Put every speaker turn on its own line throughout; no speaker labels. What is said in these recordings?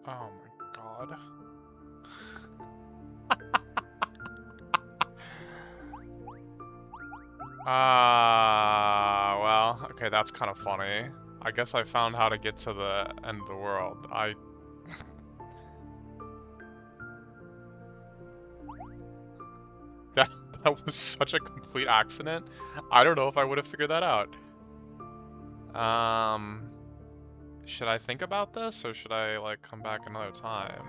Oh my god. Well, okay, that's kind of funny. I guess I found how to get to the end of the world. That, that was such a complete accident. I don't know if I would have figured that out. Should I think about this, or should I, like, come back another time?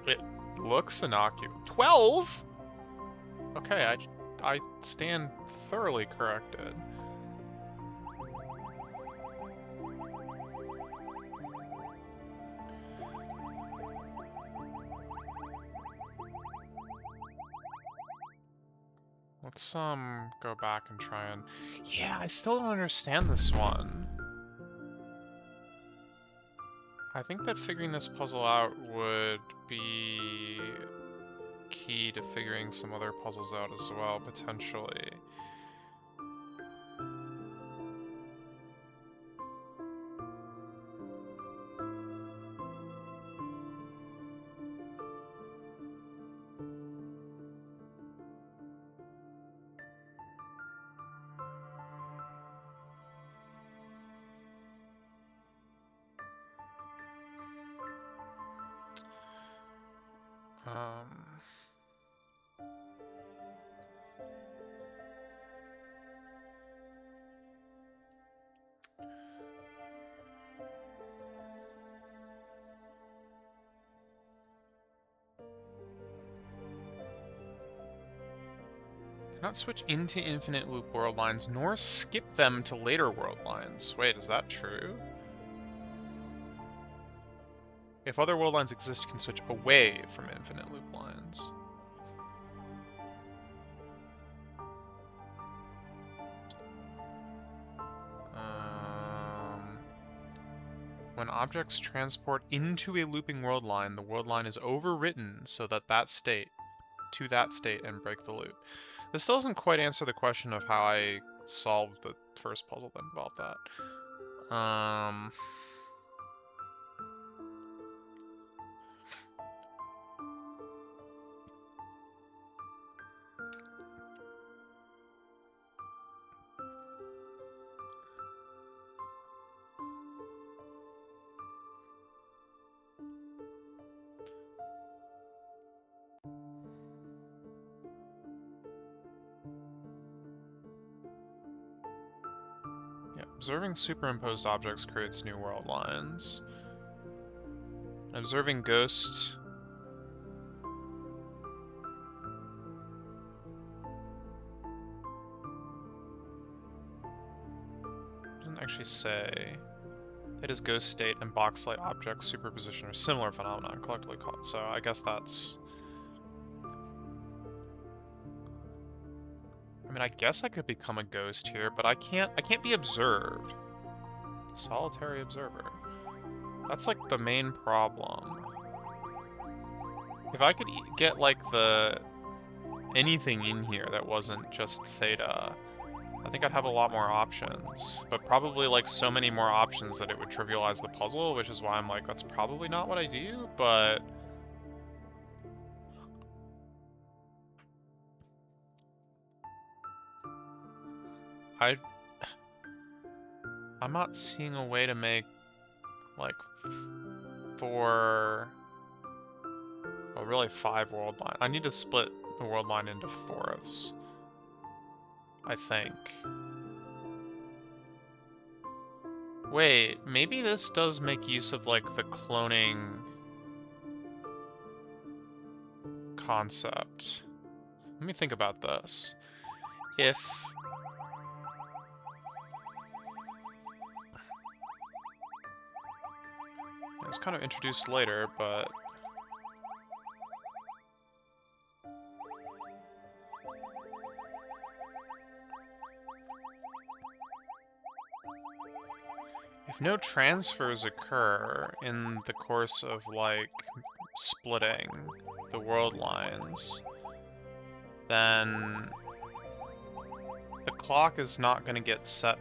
It looks innocuous. 12?! Okay, I stand thoroughly corrected. Let's, go back and try and... Yeah, I still don't understand this one. I think that figuring this puzzle out would be key to figuring some other puzzles out as well, potentially. Cannot switch into infinite loop world lines, nor skip them to later world lines. Wait, is that true? If other world lines exist, you can switch away from infinite loop lines. When objects transport into a looping world line, the world line is overwritten so that to that state and break the loop. This still doesn't quite answer the question of how I solved the first puzzle that involved that. Observing superimposed objects creates new world lines. Observing ghosts... doesn't actually say. It is ghost state and box-light object superposition are similar phenomena collectively called, so I guess that's... I mean, I guess I could become a ghost here, but I can't be observed. Solitary observer. That's like the main problem. If I could get like anything in here that wasn't just Theta, I think I'd have a lot more options. But probably like so many more options that it would trivialize the puzzle, which is why I'm like, that's probably not what I do, but... I'm not seeing a way to make, like, 4... well, really 5 world lines. I need to split the world line into fourths, I think. Wait, maybe this does make use of, like, the cloning concept. Let me think about this. If... it's kind of introduced later, but... if no transfers occur in the course of, like, splitting the world lines, then the clock is not going to get set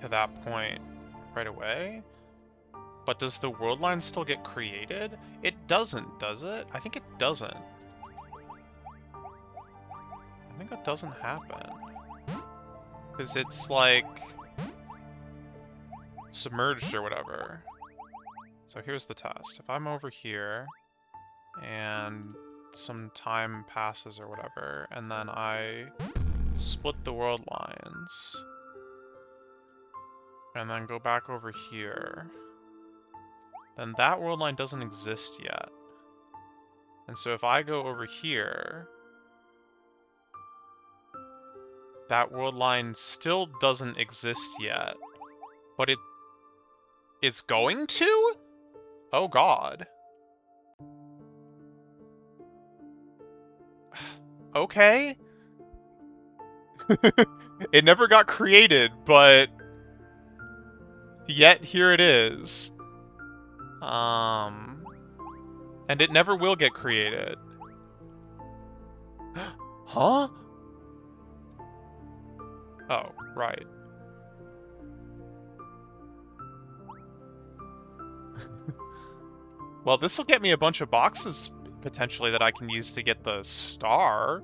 to that point right away. But does the world line still get created? It doesn't, does it? I think it doesn't. I think that doesn't happen. Because it's like submerged or whatever. So here's the test. If I'm over here and some time passes or whatever, and then I split the world lines and then go back over here, then that world line doesn't exist yet. And so if I go over here, that world line still doesn't exist yet, but it's going to? Oh god. Okay. It never got created, but yet here it is. And it never will get created. Huh? Oh, right. Well, this will get me a bunch of boxes, potentially, that I can use to get the star.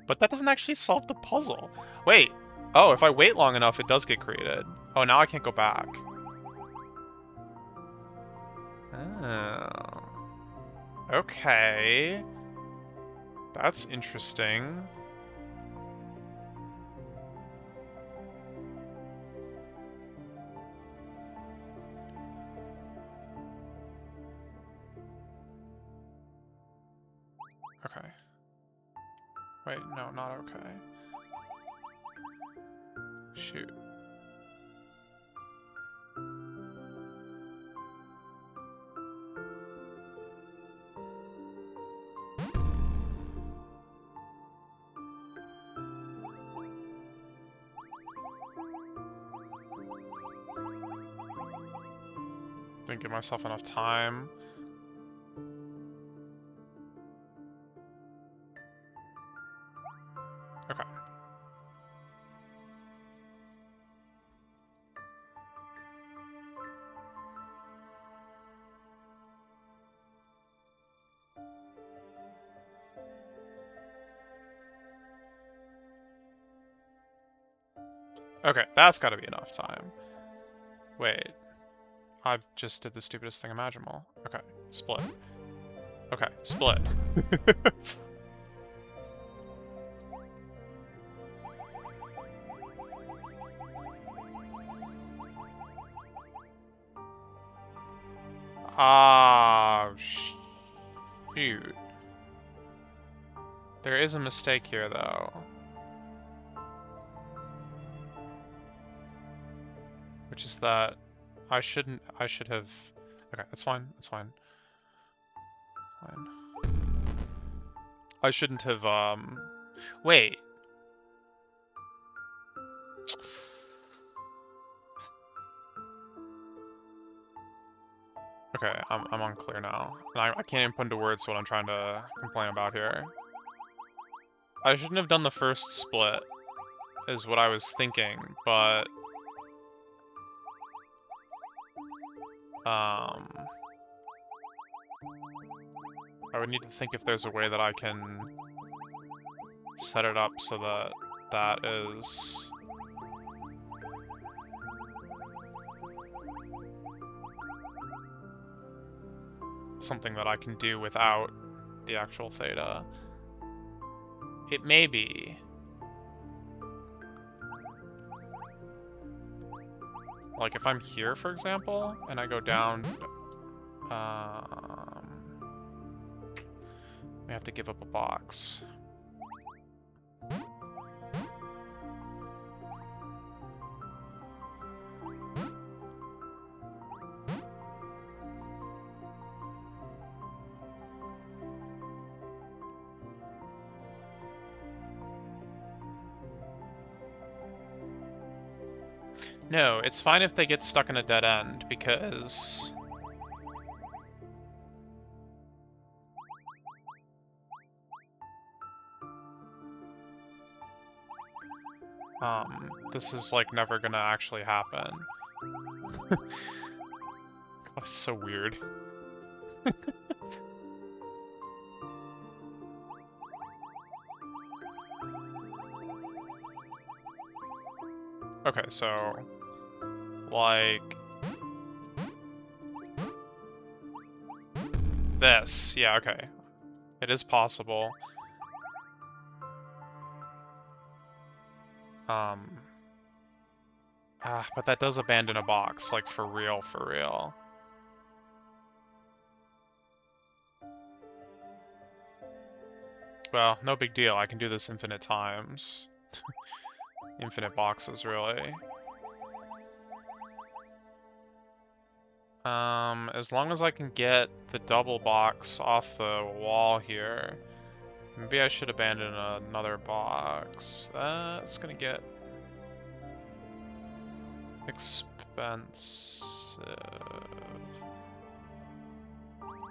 But that doesn't actually solve the puzzle. Wait. Oh, if I wait long enough, it does get created. Oh, now I can't go back. Oh. Okay. That's interesting. Okay. Wait, no, not okay. Shoot. Didn't give myself enough time. Okay. Okay, that's gotta be enough time. Wait. I just did the stupidest thing imaginable. Okay, split. Okay, split. Ah, shoot. There is a mistake here, though. Which is that I should have... Okay, that's fine, that's fine. Fine. I shouldn't have, Wait. Okay, I'm unclear now. And I can't even put into words what I'm trying to complain about here. I shouldn't have done the first split, is what I was thinking, but... I would need to think if there's a way that I can set it up so that that is... something that I can do without the actual theta. It may be. Like, if I'm here, for example, and I go down... we have to give up a box. No, it's fine if they get stuck in a dead end, because... this is, like, never gonna actually happen. That's so weird. Okay, so, like, this. Yeah, okay. It is possible. But that does abandon a box, like, for real, for real. Well, no big deal. I can do this infinite times. Infinite boxes, really. As long as I can get the double box off the wall here. Maybe I should abandon another box. It's gonna get expensive.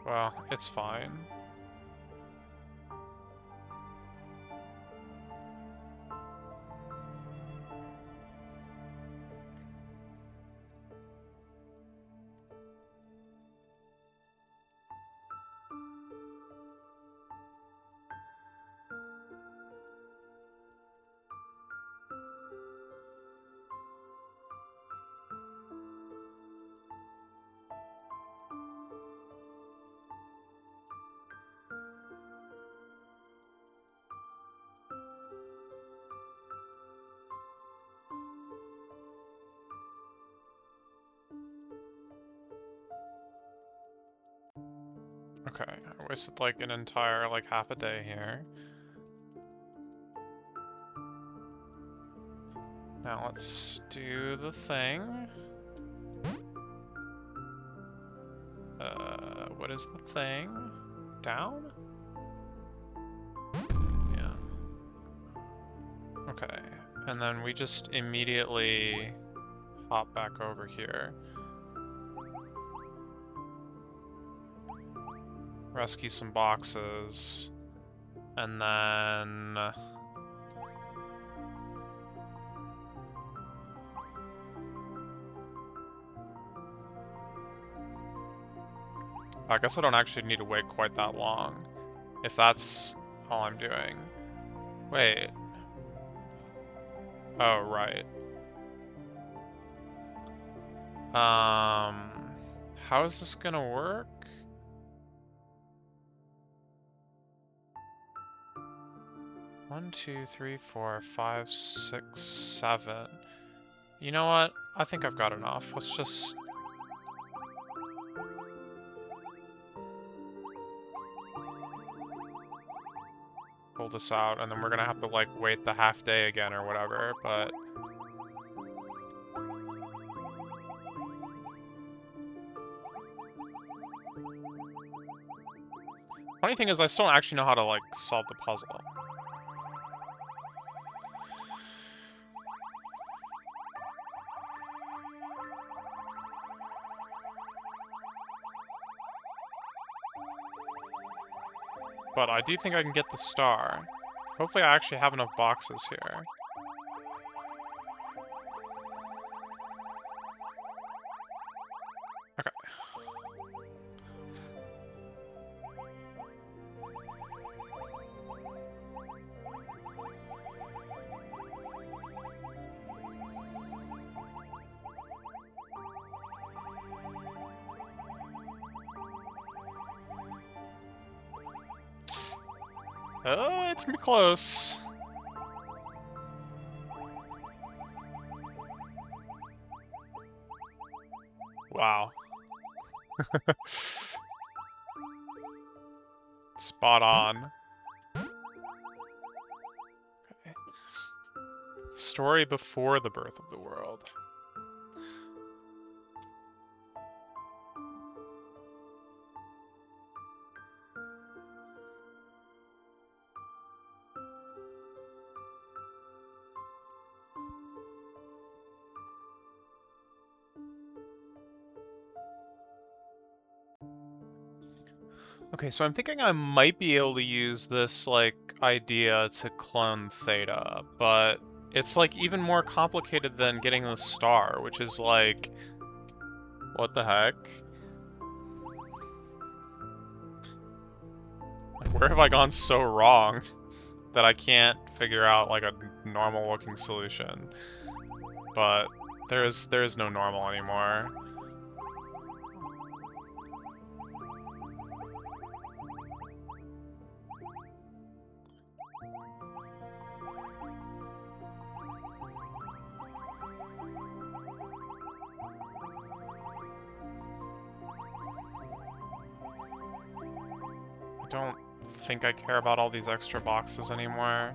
Well, it's fine. Okay, I wasted like an entire like half a day here. Now let's do the thing. What is the thing? Down? Yeah. Okay, and then we just immediately hop back over here. Rescue some boxes, and then... I guess I don't actually need to wait quite that long, if that's all I'm doing. Wait. Oh, right. How is this gonna work? One, two, three, four, five, six, seven. You know what? I think I've got enough. Let's just... pull this out, and then we're gonna have to, like, wait the half day again or whatever, but... Funny thing is, I still don't actually know how to, like, solve the puzzle. But I do think I can get the star. Hopefully I actually have enough boxes here. Okay. Oh, it's gonna be close. Wow. Spot on. Okay. Story before the birth of the world. Okay, so I'm thinking I might be able to use this, like, idea to clone Theta, but It's like even more complicated than getting the star, which is like, what the heck? Like, where have I gone so wrong that I can't figure out like a normal looking solution? But there is no normal anymore. I don't think I care about all these extra boxes anymore.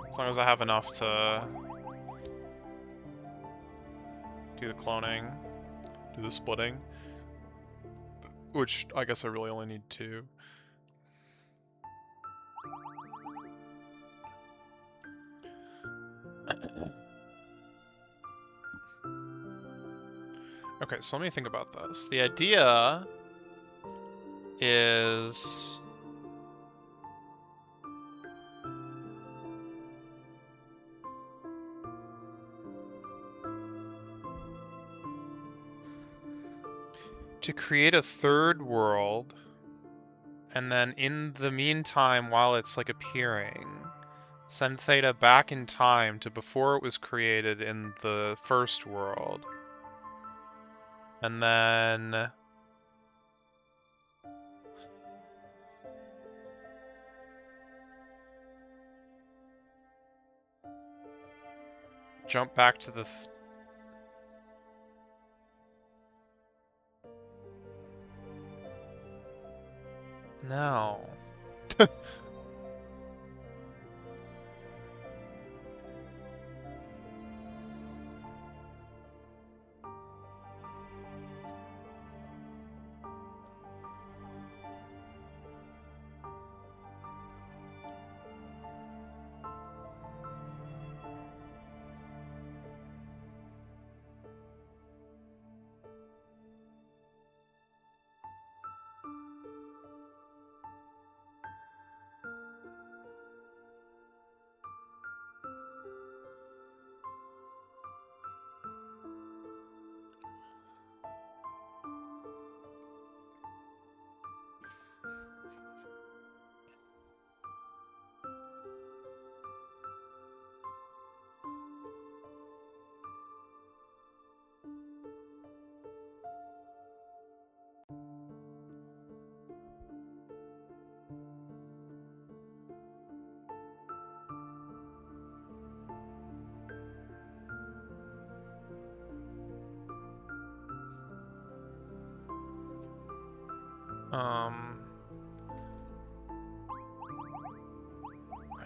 As long as I have enough to do the cloning, do the splitting. Which I guess I really only need 2. Okay, so let me think about this. The idea is... to create a third world, and then in the meantime, while it's like appearing, send Theta back in time to before it was created in the first world. And then... jump back to the... No. I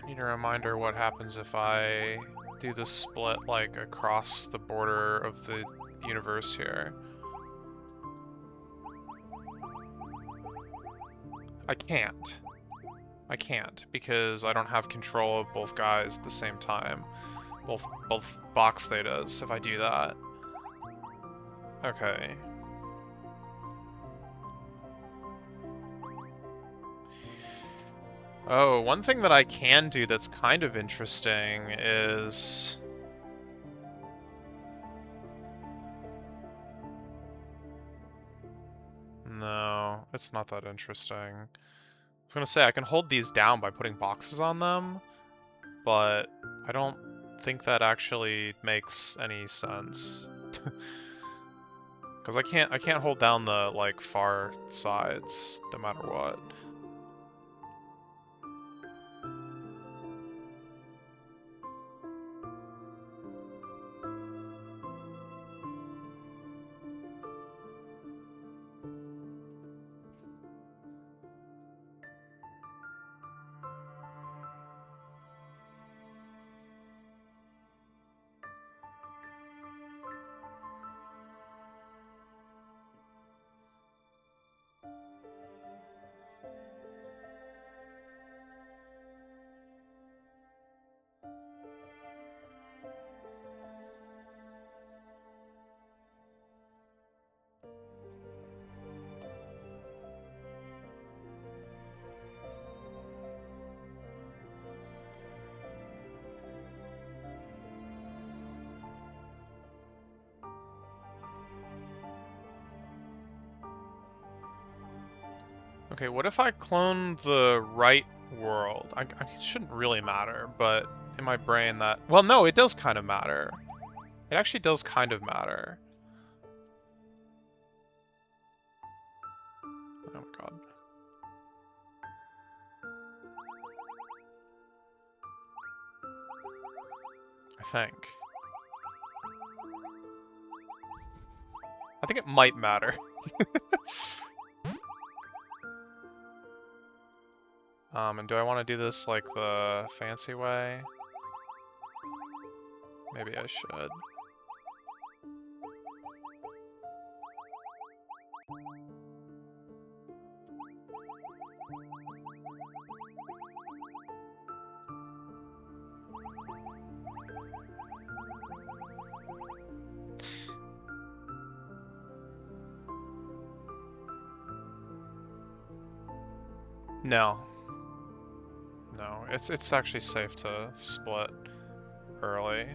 need a reminder what happens if I do the split, like, across the border of the universe here. I can't. I can't, because I don't have control of both guys at the same time. Both box thetas, if I do that. Okay. Oh, one thing that I can do that's kind of interesting is... No, it's not that interesting. I was gonna say, I can hold these down by putting boxes on them, but I don't think that actually makes any sense. Because I can't hold down the, like, far sides, no matter what. Okay, what if I clone the right world? It shouldn't really matter, but in my brain that... Well, no, it does kind of matter. It actually does kind of matter. Oh my god. I think it might matter. And do I want to do this like the fancy way? Maybe I should. No. No, it's actually safe to split early.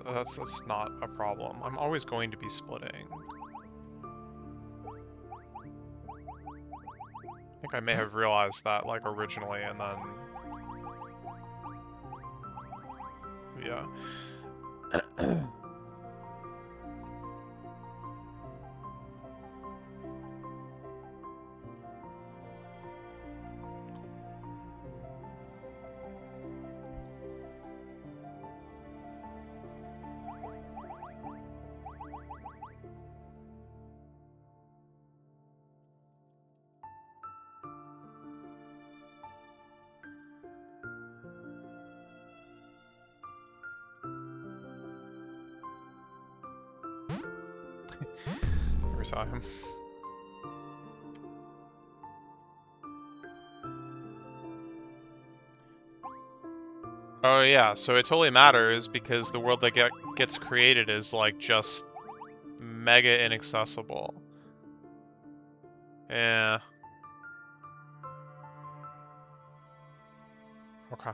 That's not a problem. I'm always going to be splitting. I think I may have realized that, like, originally, and then... Yeah. Never saw him. Oh yeah, so it totally matters because the world that gets created is like just mega inaccessible. Yeah. Okay.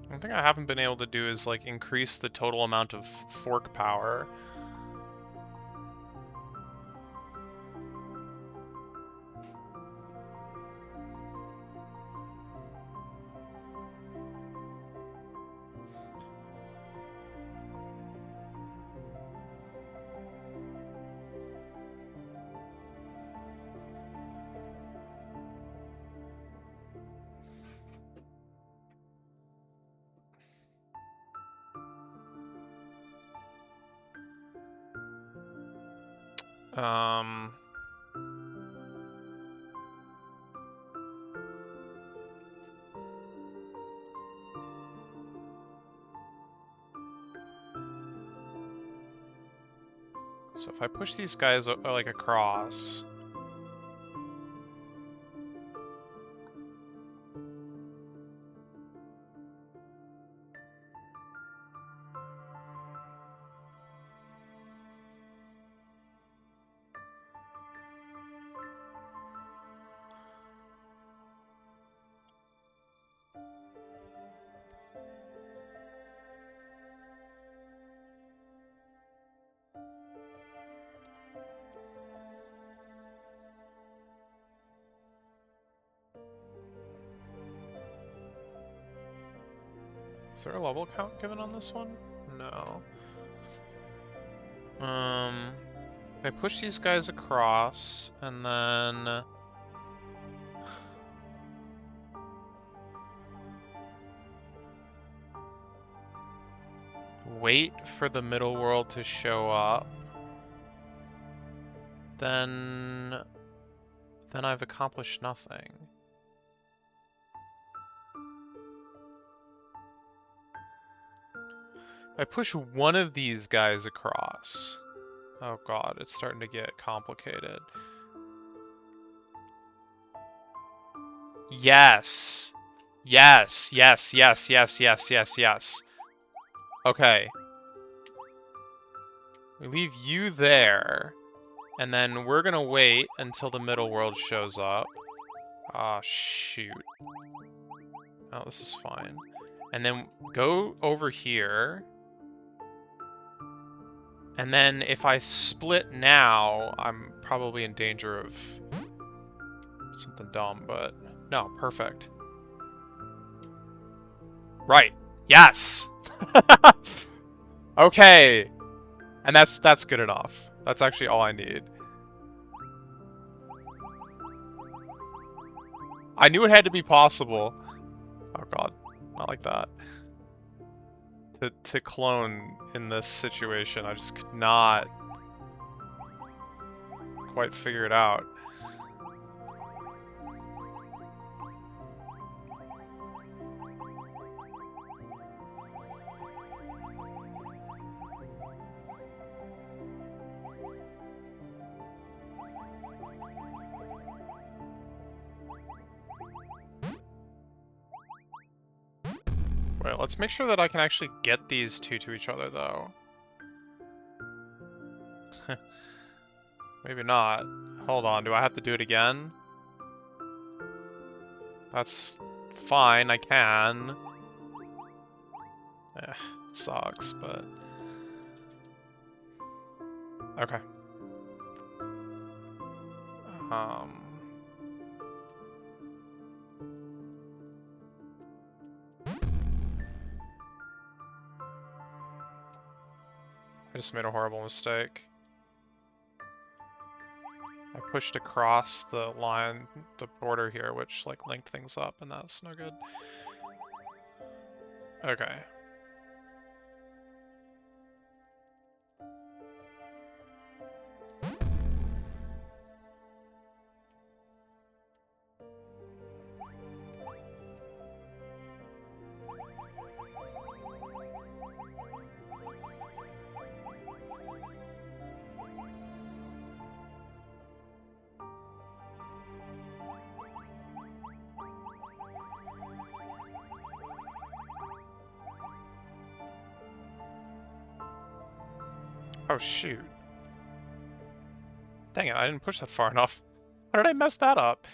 One thing I haven't been able to do is, like, increase the total amount of fork power. Um... So if I push these guys like across... Is there a level count given on this one? No. I push these guys across, and then... wait for the middle world to show up. Then I've accomplished nothing. I push one of these guys across. Oh god, it's starting to get complicated. Yes. Yes, yes, yes, yes, yes, yes, yes. Okay. We leave you there. And then we're gonna wait until the middle world shows up. Ah, shoot. Oh, this is fine. And then go over here. And then if I split now, I'm probably in danger of something dumb, but no, perfect. Right. Yes. Okay. And that's good enough. That's actually all I need. I knew it had to be possible. Oh god, not like that. To clone in this situation, I just could not quite figure it out. Wait, let's make sure that I can actually get these two to each other, though. Maybe not. Hold on, do I have to do it again? That's fine, I can. It sucks, but... Okay. I just made a horrible mistake. I pushed across the line, the border here, which, like, linked things up, and that's no good. Okay. Oh, shoot. Dang it, I didn't push that far enough. How did I mess that up?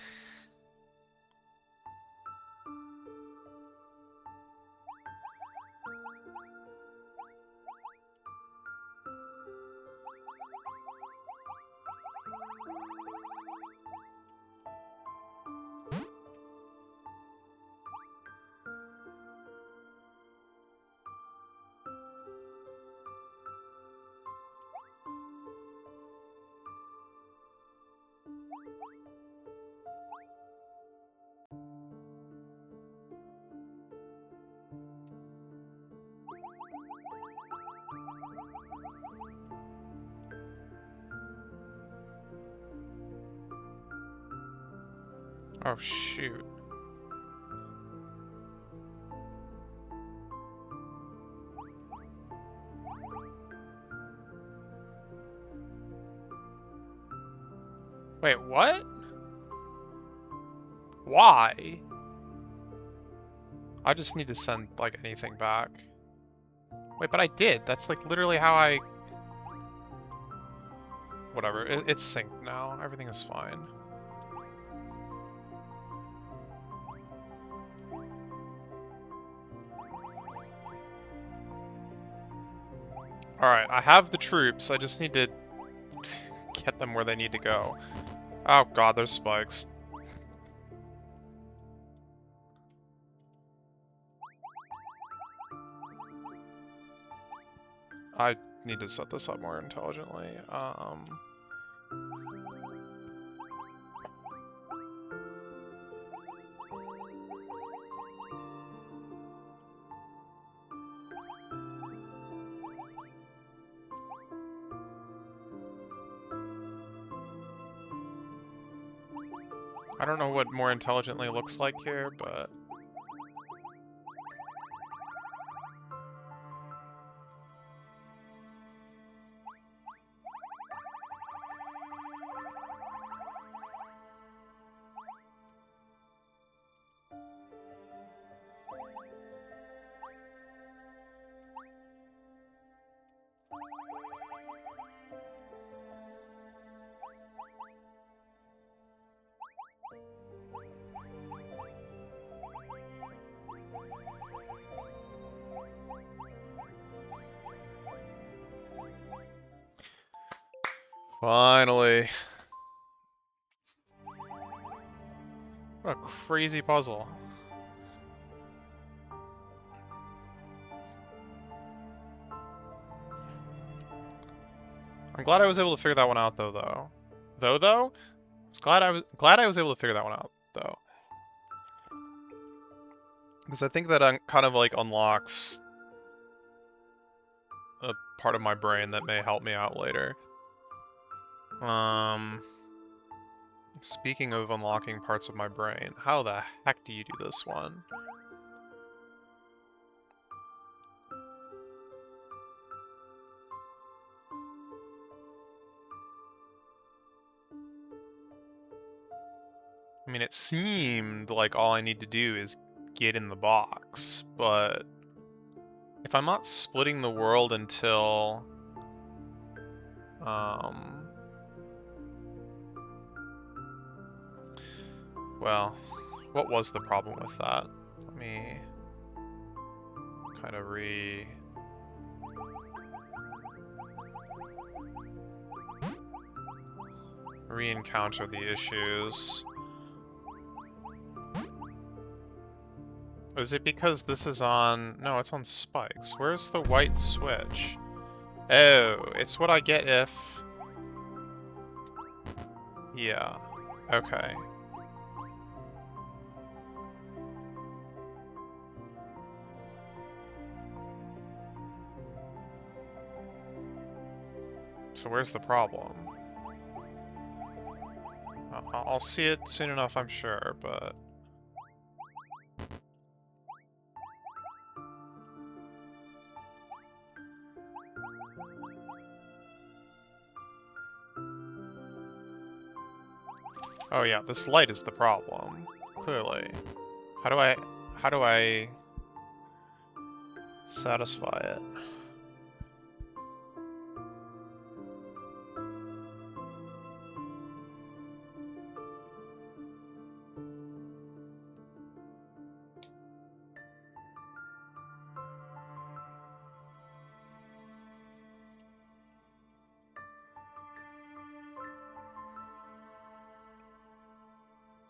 Oh, shoot. Wait, what? Why? I just need to send, like, anything back. Wait, but I did. That's, like, literally how I... Whatever. It's synced now. Everything is fine. Alright, I have the troops. I just need to get them where they need to go. Oh god, there's spikes. I need to set this up more intelligently. I don't know what more intelligently looks like here, but... Finally. What a crazy puzzle. I'm glad I was able to figure that one out, though. Though? Glad I was able to figure that one out, though. Because I think that kind of, like, unlocks a part of my brain that may help me out later. Speaking of unlocking parts of my brain, how the heck do you do this one? I mean, it seemed like all I need to do is get in the box, but if I'm not splitting the world until... Well, what was the problem with that? Let me kind of re-encounter the issues. Is it because this is on... No, it's on spikes. Where's the white switch? Oh, it's what I get if... Yeah. Okay. So where's the problem? I'll see it soon enough, I'm sure, but... Oh yeah, this light is the problem. Clearly. How do I satisfy it?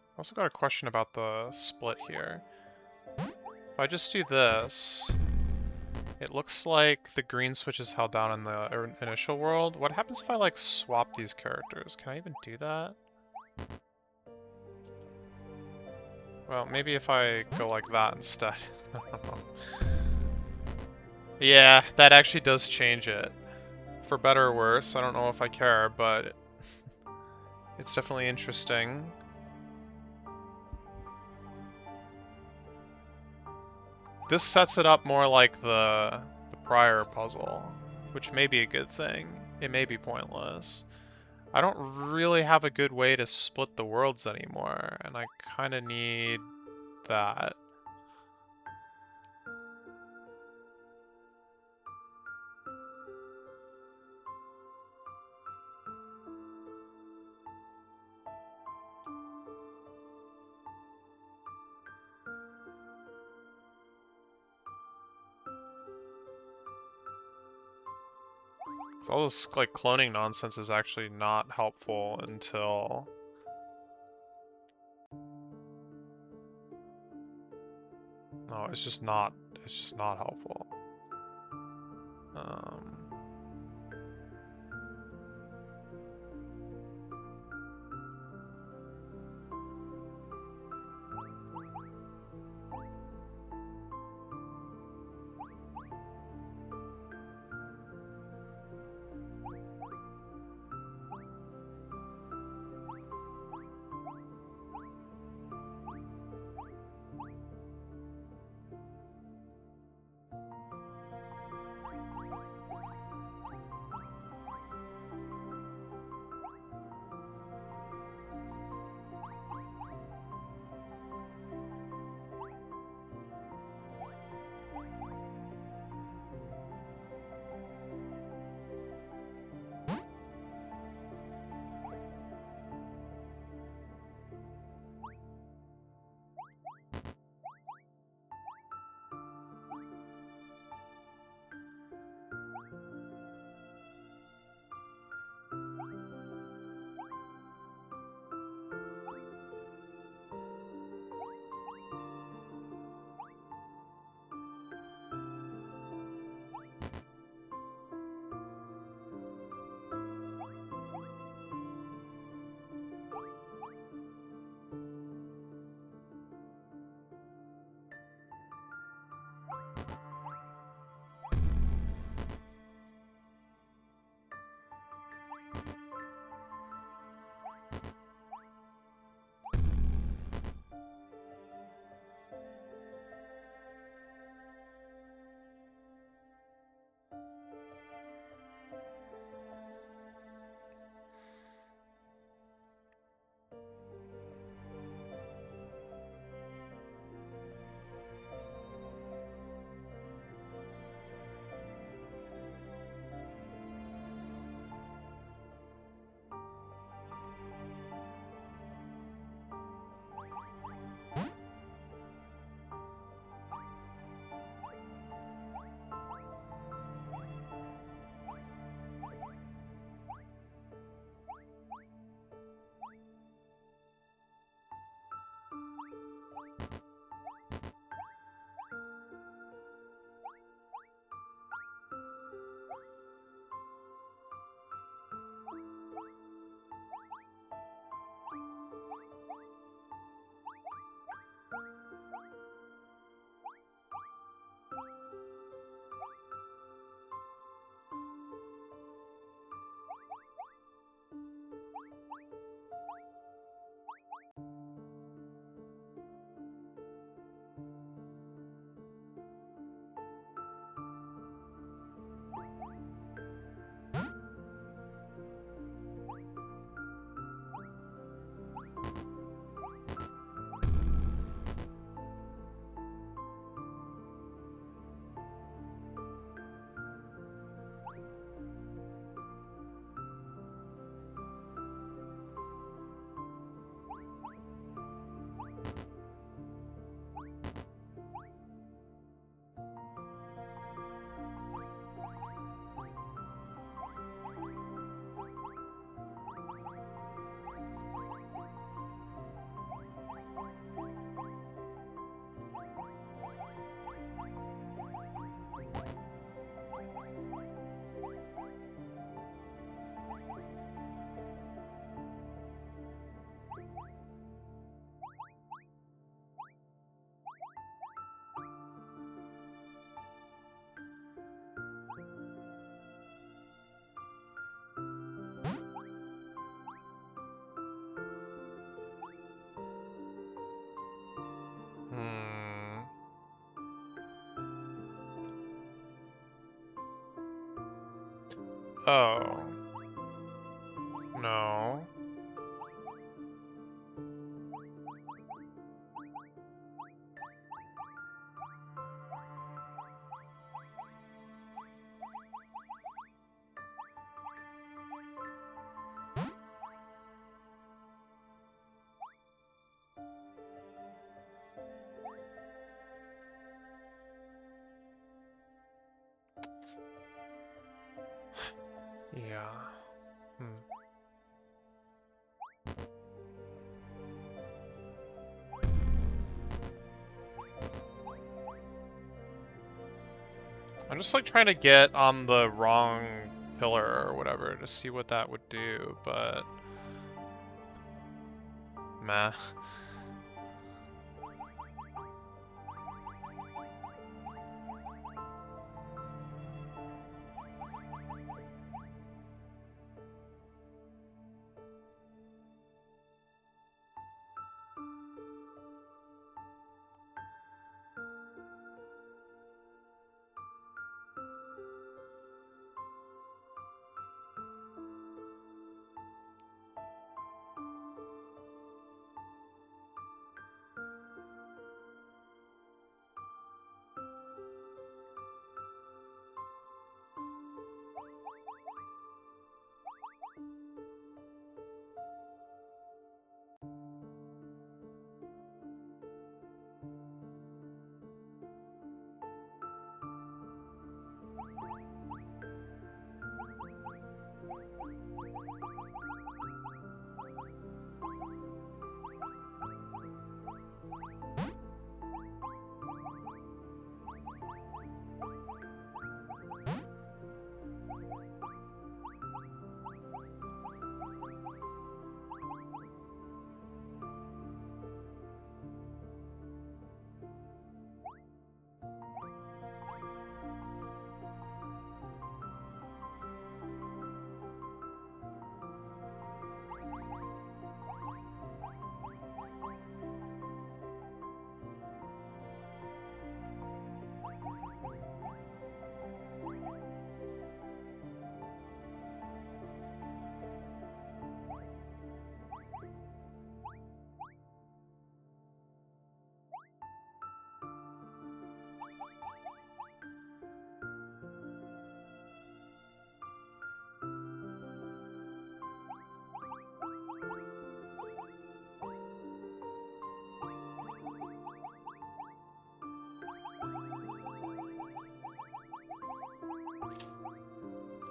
I also got a question about the split here. If I just do this, it looks like the green switch is held down in the initial world. What happens if I, like, swap these characters? Can I even do that? Well, maybe if I go like that instead. I don't know. Yeah, that actually does change it. For better or worse, I don't know if I care, but it's definitely interesting. This sets it up more like the prior puzzle, which may be a good thing. It may be pointless. I don't really have a good way to split the worlds anymore, and I kind of need that. All this like cloning nonsense is actually not helpful until no, it's just not helpful. Oh. No. Yeah. I'm just like trying to get on the wrong pillar or whatever to see what that would do, but meh.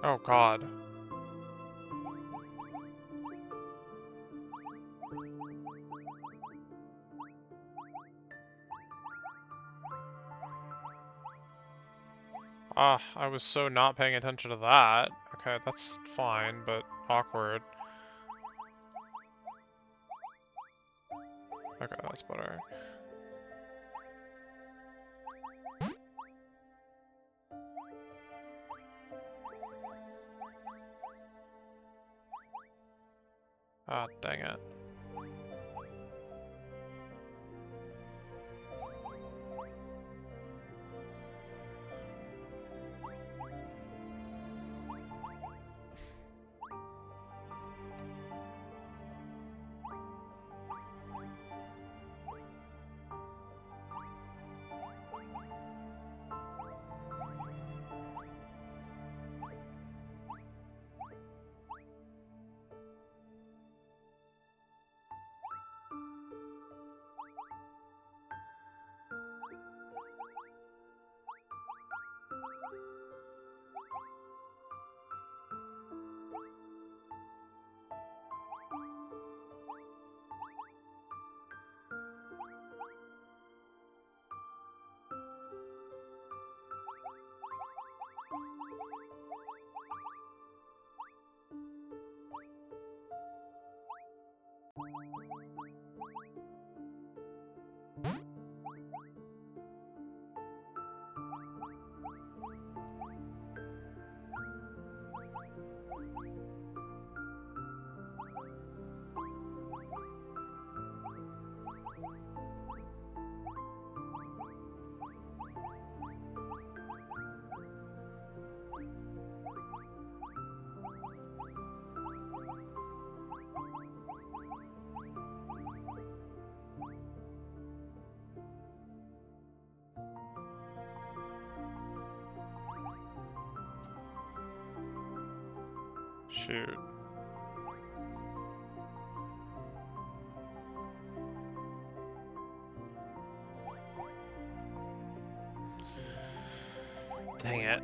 Oh god. Ah, I was so not paying attention to that. Okay, that's fine, but awkward. Okay, that's better. Ah, dang it. Shoot. Dang it.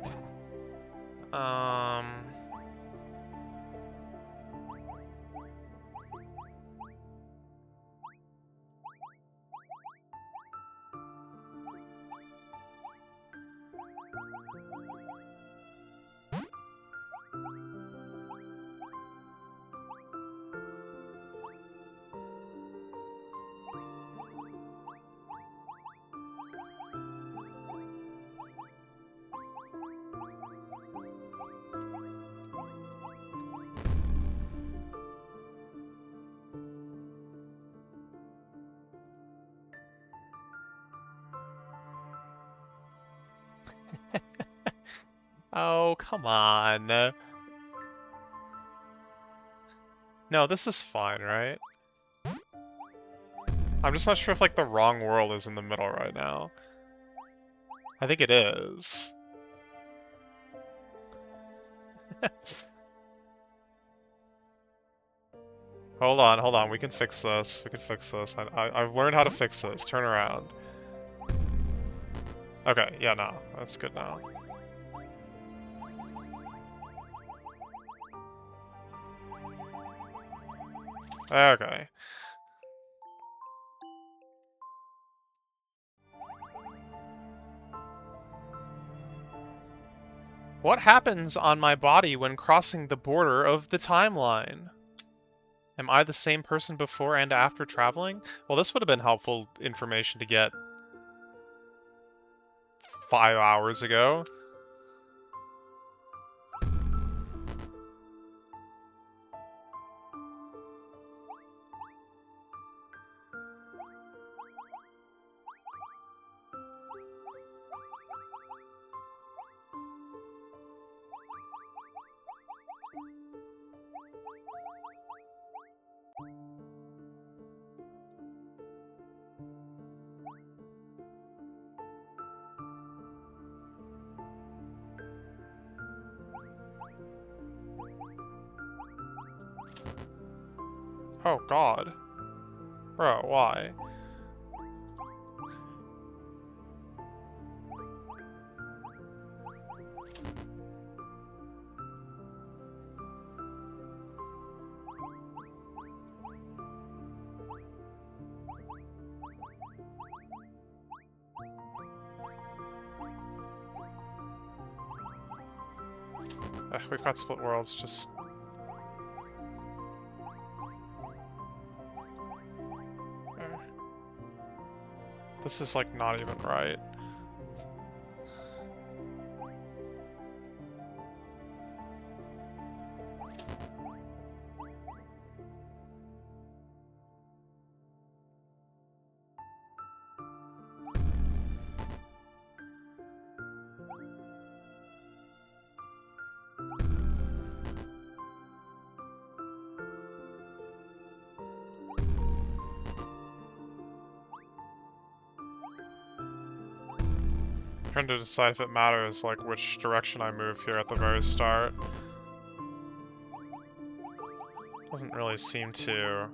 Oh, come on. No, this is fine, right? I'm just not sure if, like, the wrong world is in the middle right now. I think it is. Hold on, we can fix this. We can fix this. I've learned how to fix this. Turn around. Okay, yeah, no. That's good now. Okay. What happens on my body when crossing the border of the timeline? Am I the same person before and after traveling? Well, this would have been helpful information to get 5 hours ago. Oh, God. Bro, why? Ugh, we've got split worlds, just... This is, like, not even right. Trying to decide if it matters, like, which direction I move here at the very start. Doesn't really seem to.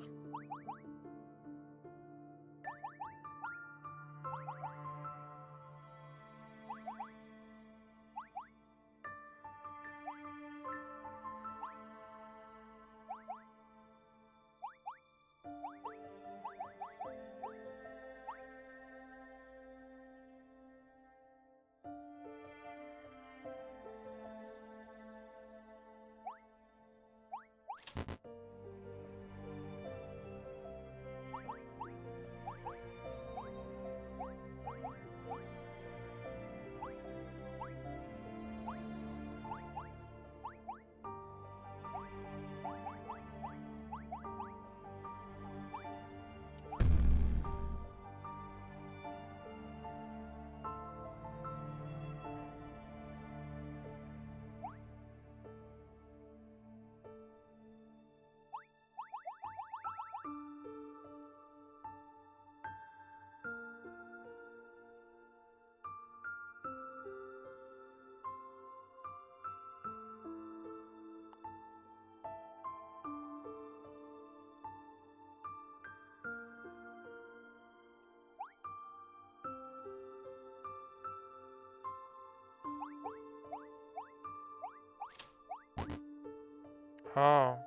Oh.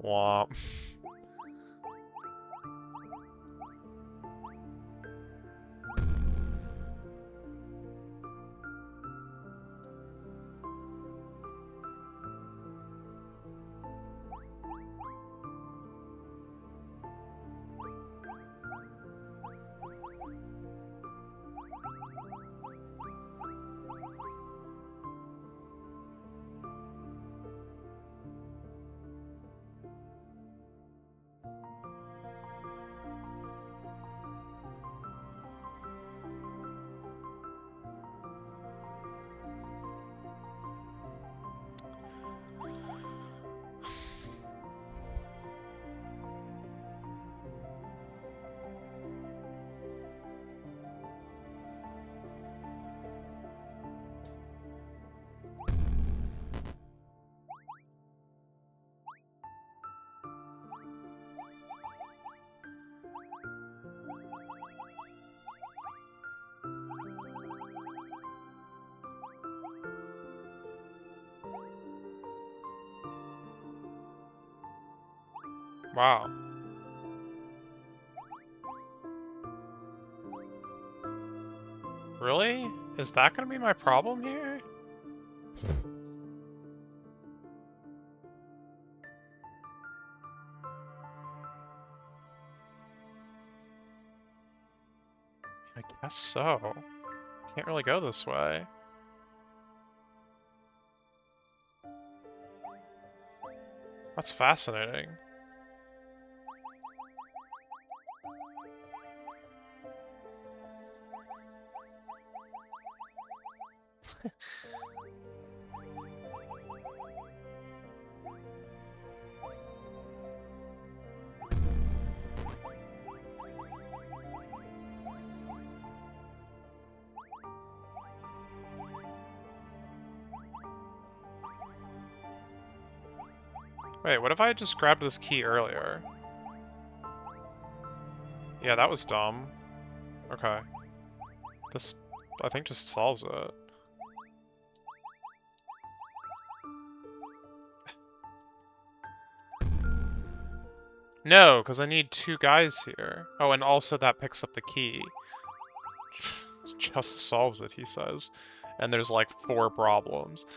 Womp. Wow. Really? Is that gonna be my problem here? I guess so. Can't really go this way. That's fascinating. Wait, what if I just grabbed this key earlier? Yeah, that was dumb. Okay. This, I think, just solves it. No, because I need 2 guys here. Oh, and also that picks up the key. Just solves it, he says. And there's like 4 problems.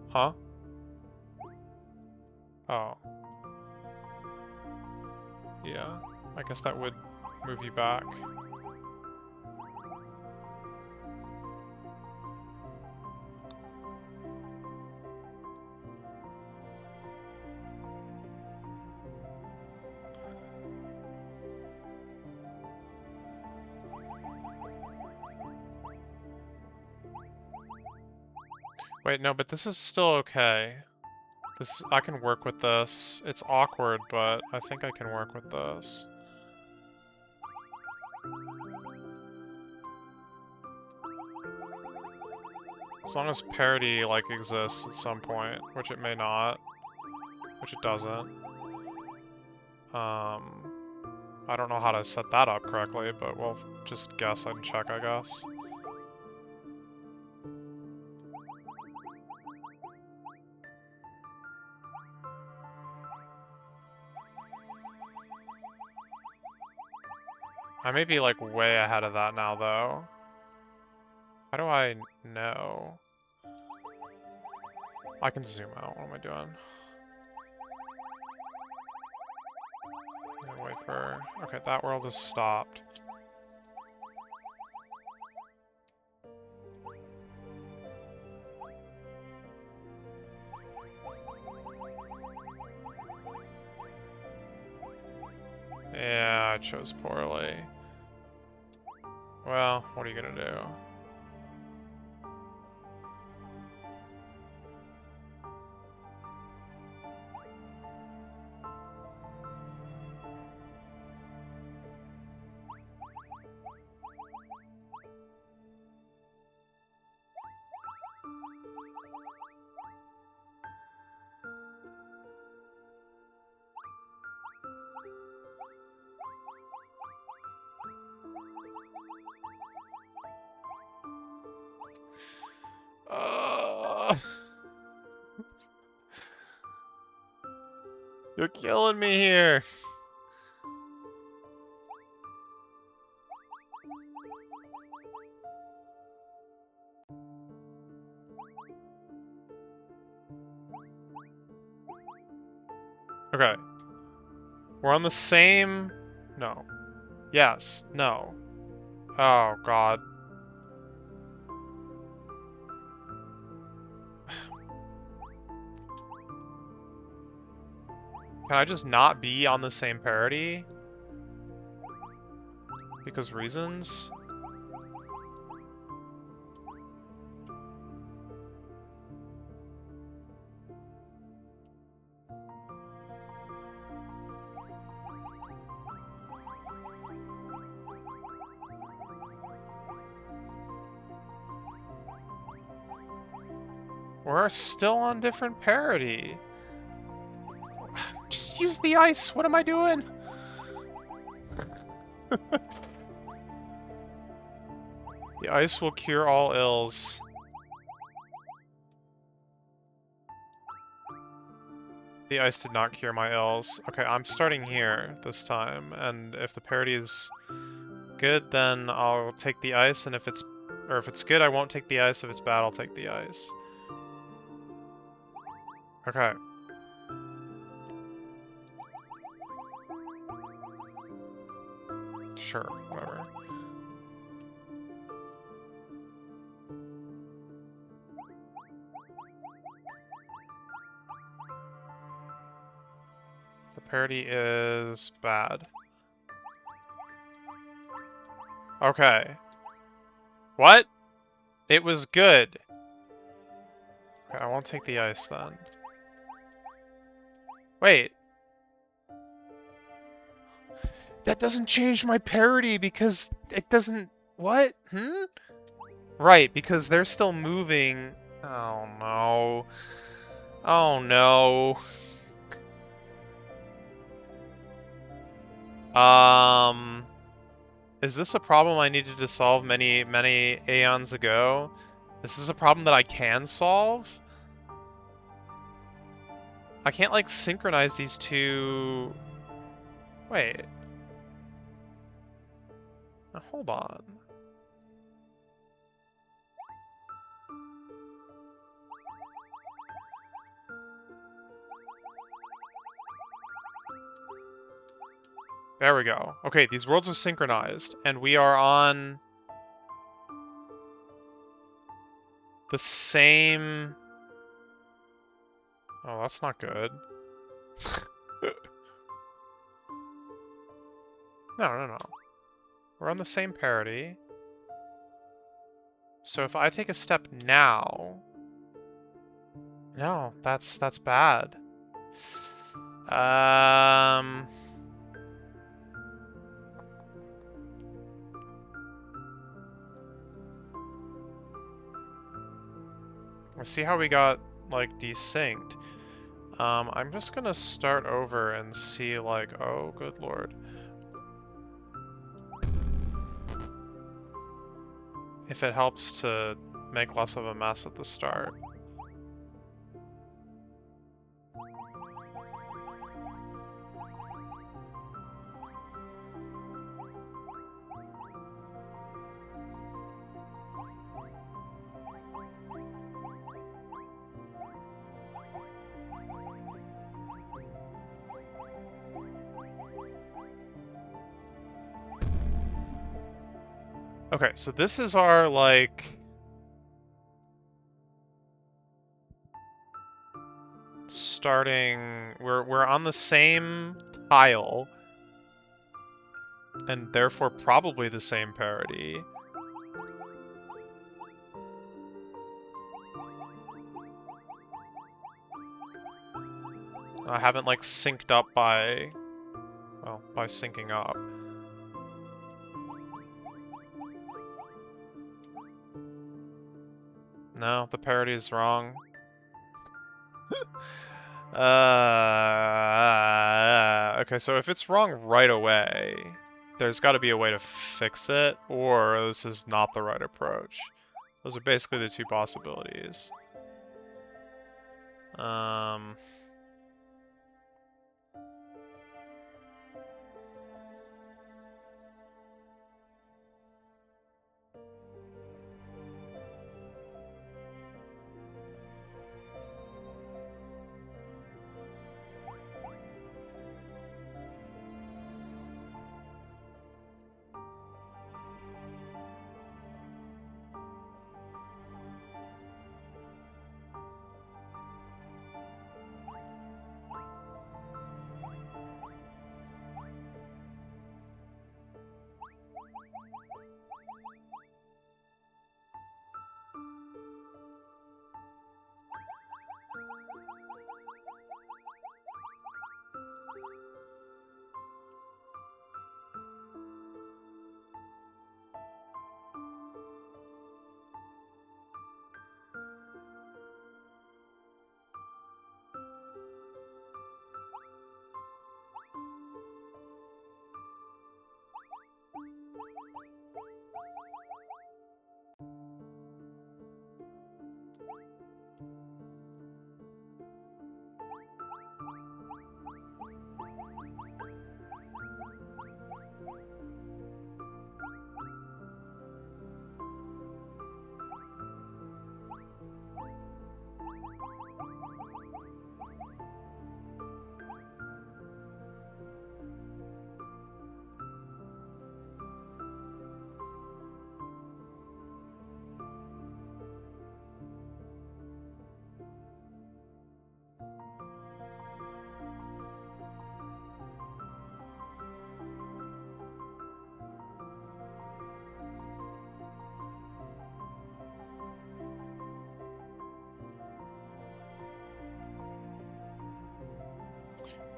Huh? Oh. Yeah. I guess that would move you back. Wait, no, but this is still okay. This, I can work with this. It's awkward, but I think I can work with this. As long as parity, like, exists at some point, which it may not. Which it doesn't. I don't know how to set that up correctly, but we'll just guess and check, I guess. I may be, like, way ahead of that now, though. How do I know? I can zoom out. What am I doing? Wait for... Okay, that world is stopped. Yeah, I chose poorly. Well, what are you gonna do? You're killing me here. Okay. We're on the same... No. Yes. No. Oh, God. Can I just not be on the same parity? Because reasons? We're still on different parity. Just use the ice. What am I doing? The ice will cure all ills. The ice did not cure my ills. Okay, I'm starting here this time, and if the parity is good, then I'll take the ice, and if it's good, I won't take the ice. If it's bad, I'll take the ice. Okay. Sure, whatever. The parity is bad. Okay. What? It was good. Okay, I won't take the ice then. Wait. That doesn't change my parity because it doesn't... What? Hmm? Right, because they're still moving. Oh, no. Oh, no. Is this a problem I needed to solve many, many aeons ago? This is a problem that I can solve? I can't, like, synchronize these two... Wait. Now, hold on. There we go. Okay, these worlds are synchronized, and we are on the same... Oh, that's not good. No. We're on the same parity. So if I take a step now... No, that's bad. Let's see how we got, like, desynced. I'm just gonna start over and see, like, oh, good lord. If it helps to make less of a mess at the start. Okay, so this is our, like... starting... We're on the same tile. And therefore probably the same parity. I haven't, like, synced up by... Well, by syncing up. No, the parity is wrong. Okay, so if it's wrong right away, there's got to be a way to fix it, or this is not the right approach. Those are basically the two possibilities.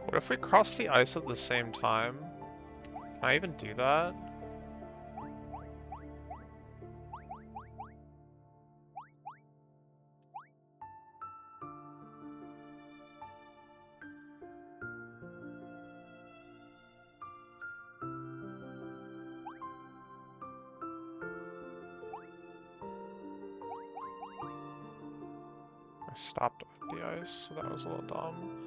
What if we cross the ice at the same time? Can I even do that? I stopped the ice, so that was a little dumb.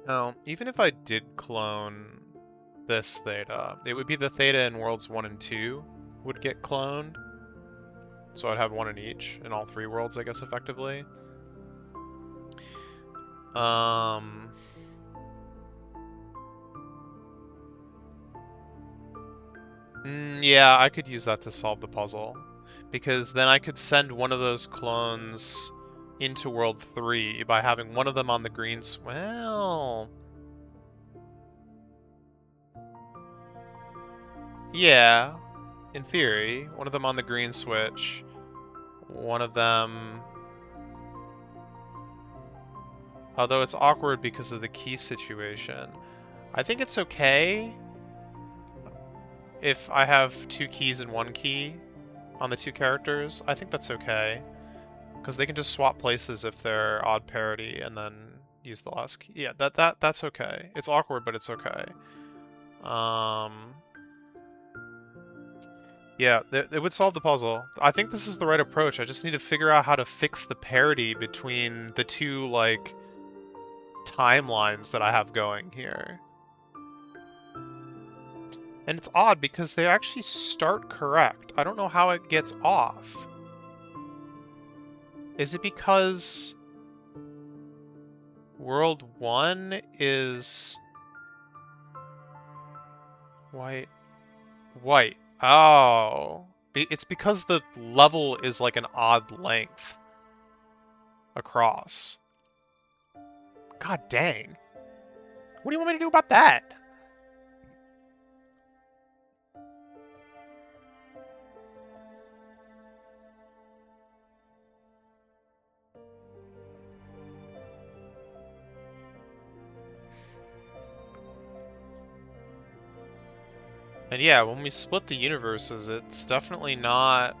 Now, even if I did clone this Theta, it would be the Theta in Worlds 1 and 2 would get cloned. So I'd have one in each, in all 3 worlds, I guess, effectively. Yeah, I could use that to solve the puzzle. Because then I could send one of those clones into World 3 by having one of them on the green... Well... Yeah, in theory. One of them on the green switch. One of them... Although it's awkward because of the key situation. I think it's okay if I have 2 keys and 1 key on the 2 characters. I think that's okay. Because they can just swap places if they're odd parity and then use the last key. Yeah, that's okay. It's awkward, but it's okay. Yeah, it would solve the puzzle. I think this is the right approach. I just need to figure out how to fix the parity between the 2, like, timelines that I have going here. And it's odd because they actually start correct. I don't know how it gets off. Is it because World 1 is white? White. Oh. It's because the level is like an odd length across. God dang. What do you want me to do about that? And yeah, when we split the universes, it's definitely not...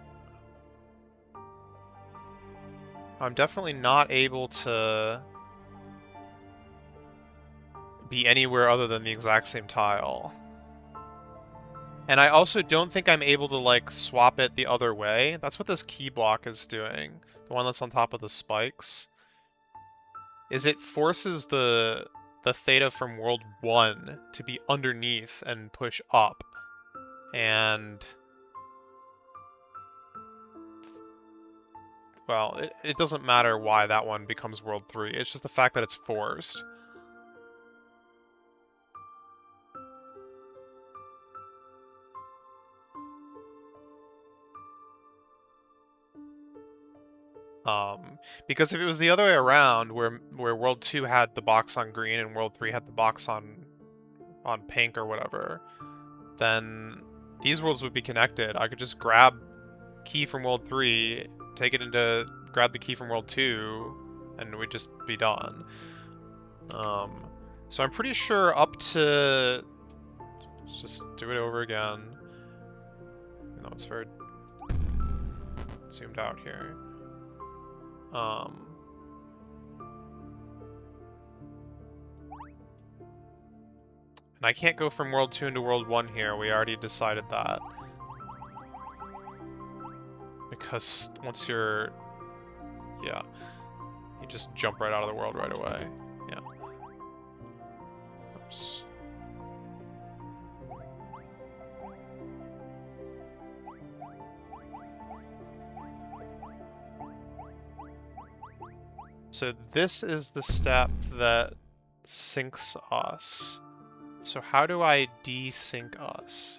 I'm definitely not able to be anywhere other than the exact same tile. And I also don't think I'm able to, like, swap it the other way. That's what this key block is doing. The one that's on top of the spikes. Is it forces the Theta from World 1 to be underneath and push up. And... well, it doesn't matter why that one becomes World 3. It's just the fact that it's forced. Because if it was the other way around, where World 2 had the box on green and World 3 had the box on pink or whatever, then these worlds would be connected. I could just grab key from World 3, grab the key from World 2, and we'd just be done. So I'm pretty sure up to... Let's just do it over again. You know, it's very zoomed out here. And I can't go from World 2 into World 1 here. We already decided that. Because once you're... Yeah. You just jump right out of the world right away. Yeah. Oops. So this is the step that syncs us. So how do I desync us?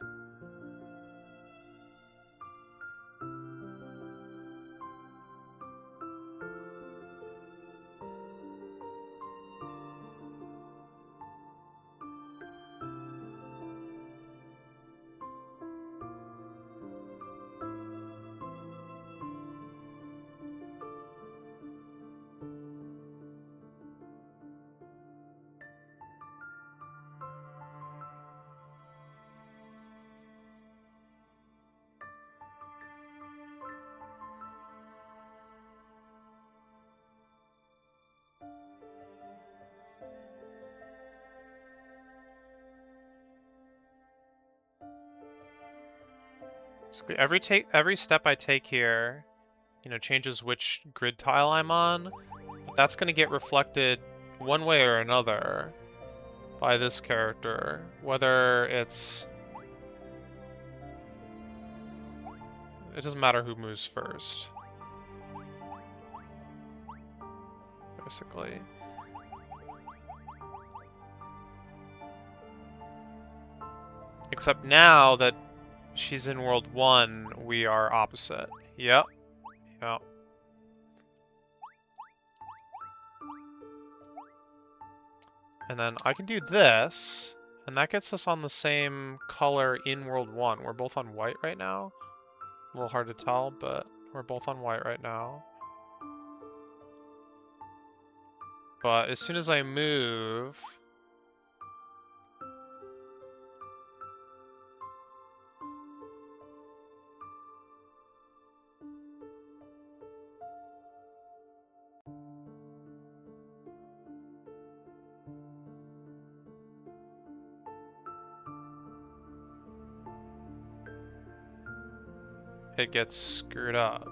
So every step I take here, you know, changes which grid tile I'm on, but that's going to get reflected one way or another by this character, whether it's... It doesn't matter who moves first, basically. Except now that she's in World 1, we are opposite. Yep. Yep. And then I can do this, and that gets us on the same color in World 1. We're both on white right now. A little hard to tell, but we're both on white right now. But as soon as I move... it gets screwed up.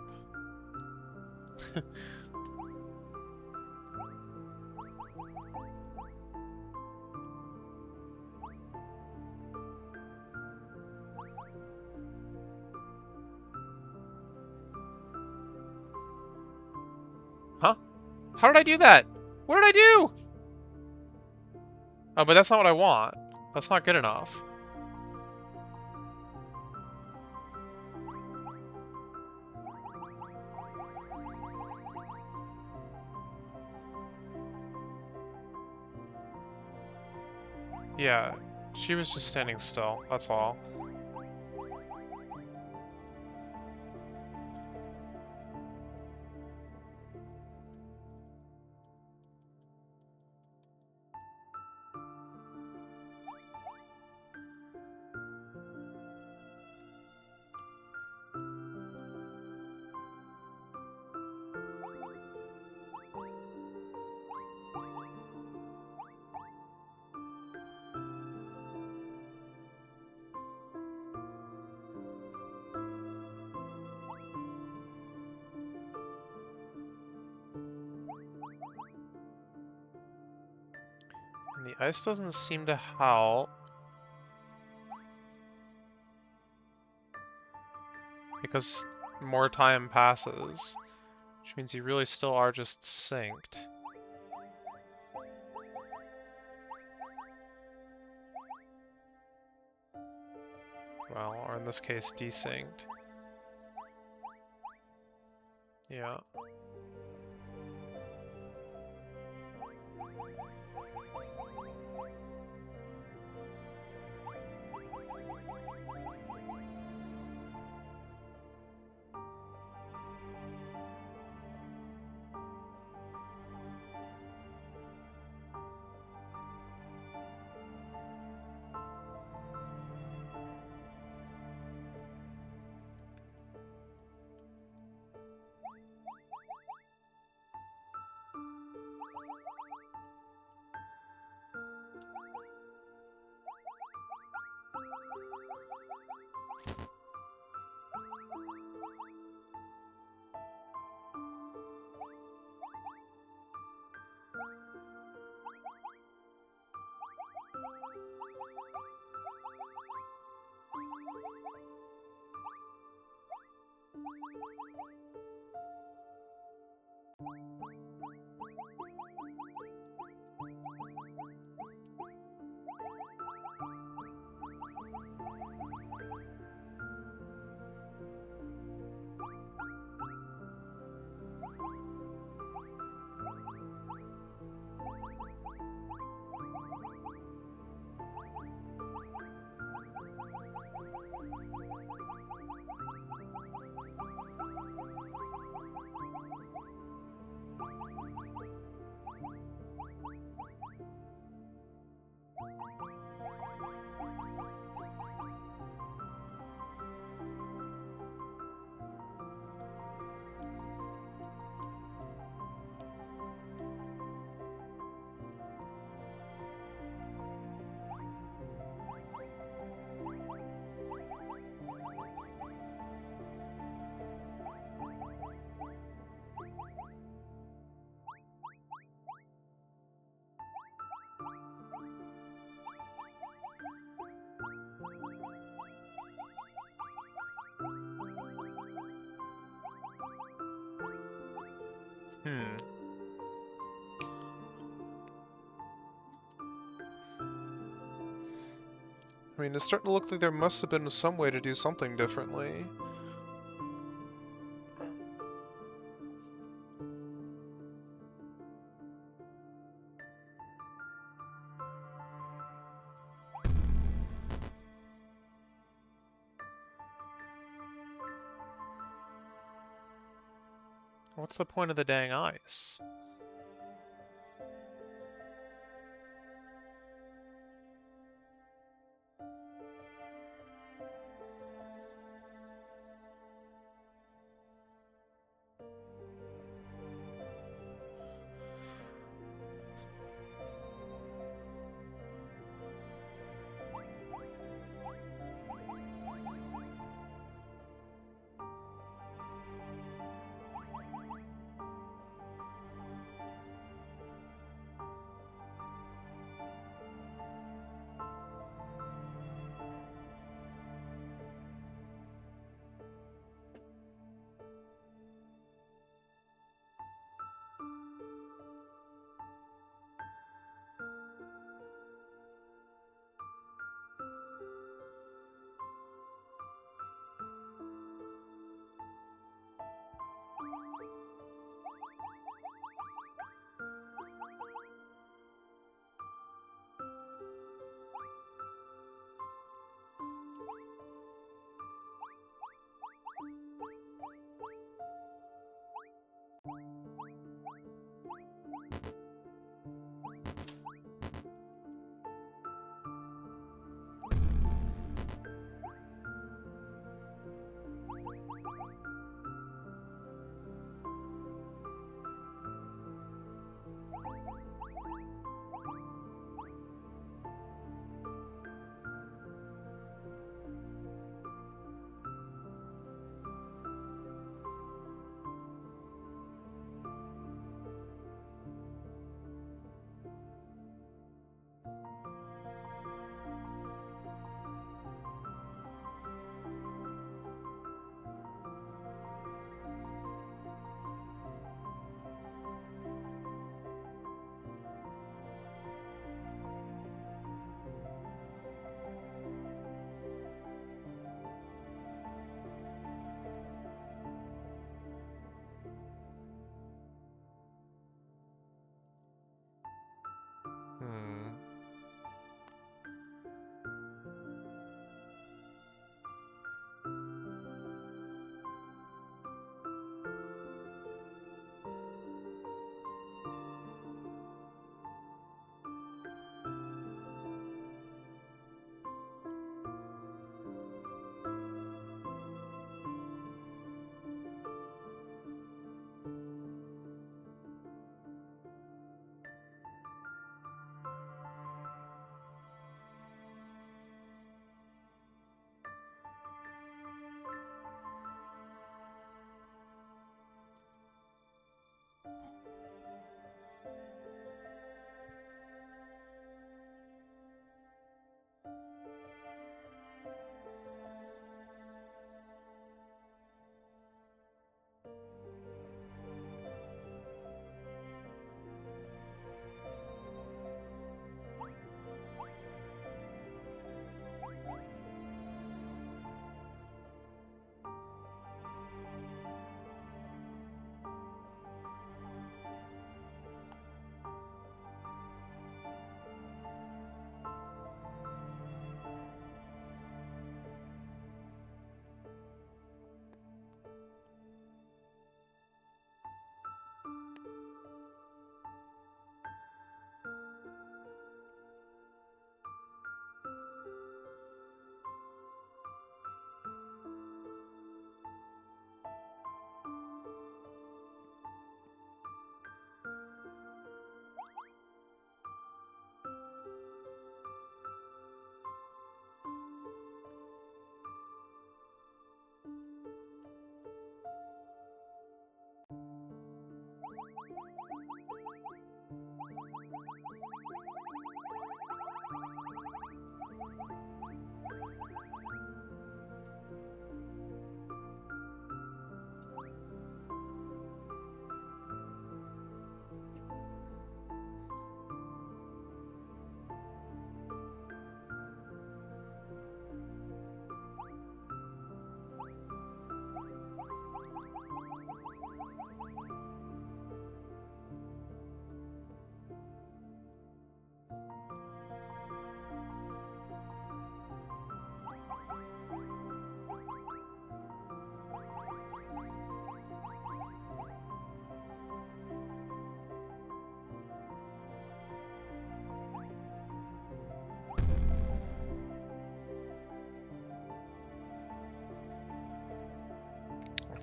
Huh? How did I do that? What did I do? Oh, but that's not what I want. That's not good enough. Yeah, she was just standing still, that's all. And the ice doesn't seem to help. Because more time passes. Which means you really still are just synced. Well, or in this case, desynced. Yeah.
I mean, it's starting to look like there must have been some way to do something differently.
What's the point of the dang ice?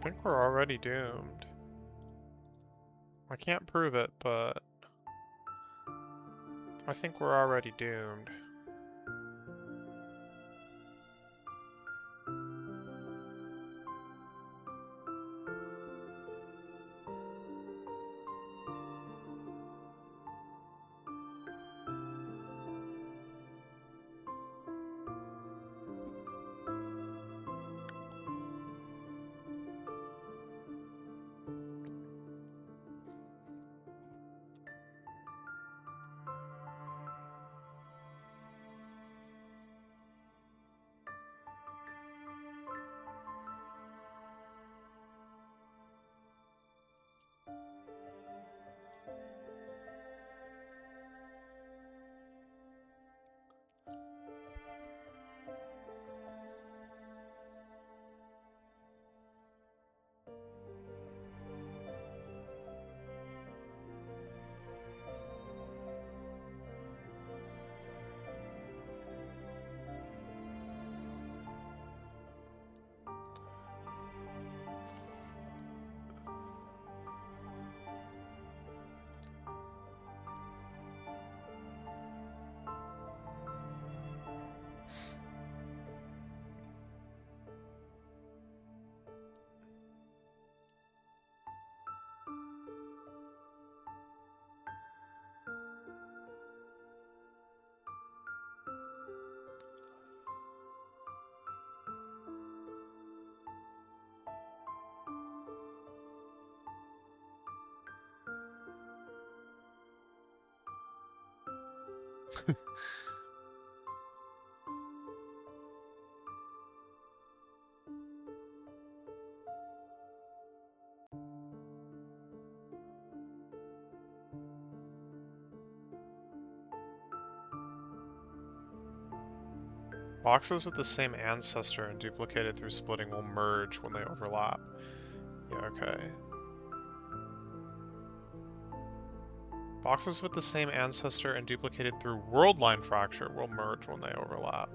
I think we're already doomed. I can't prove it, but I think we're already doomed. Boxes with the same ancestor and duplicated through splitting will merge when they overlap. Yeah, okay. Boxes with the same ancestor and duplicated through WorldLine fracture will merge when they overlap.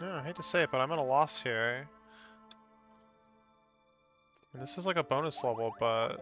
Yeah, I hate to say it, but I'm at a loss here. And this is like a bonus level, but...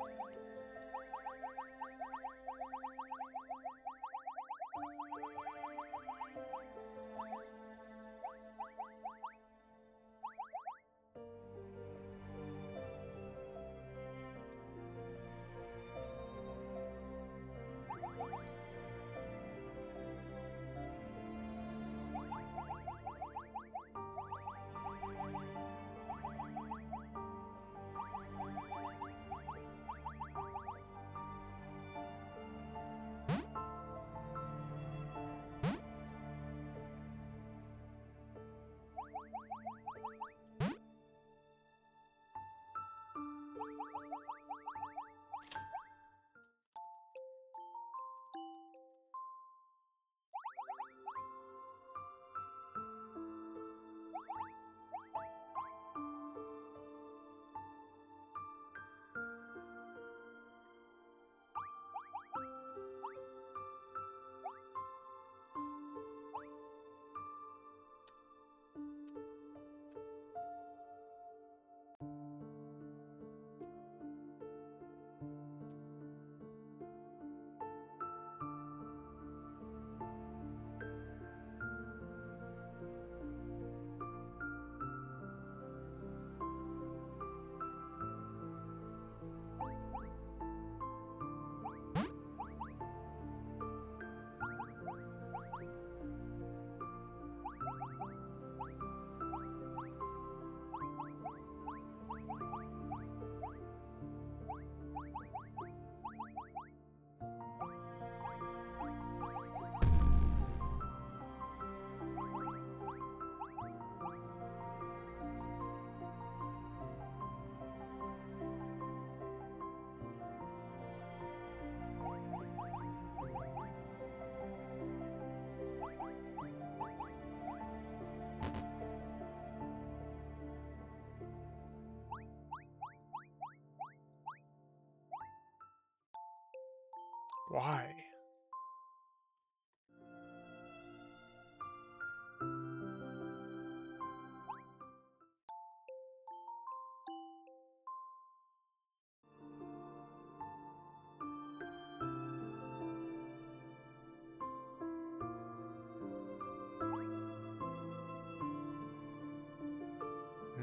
Why?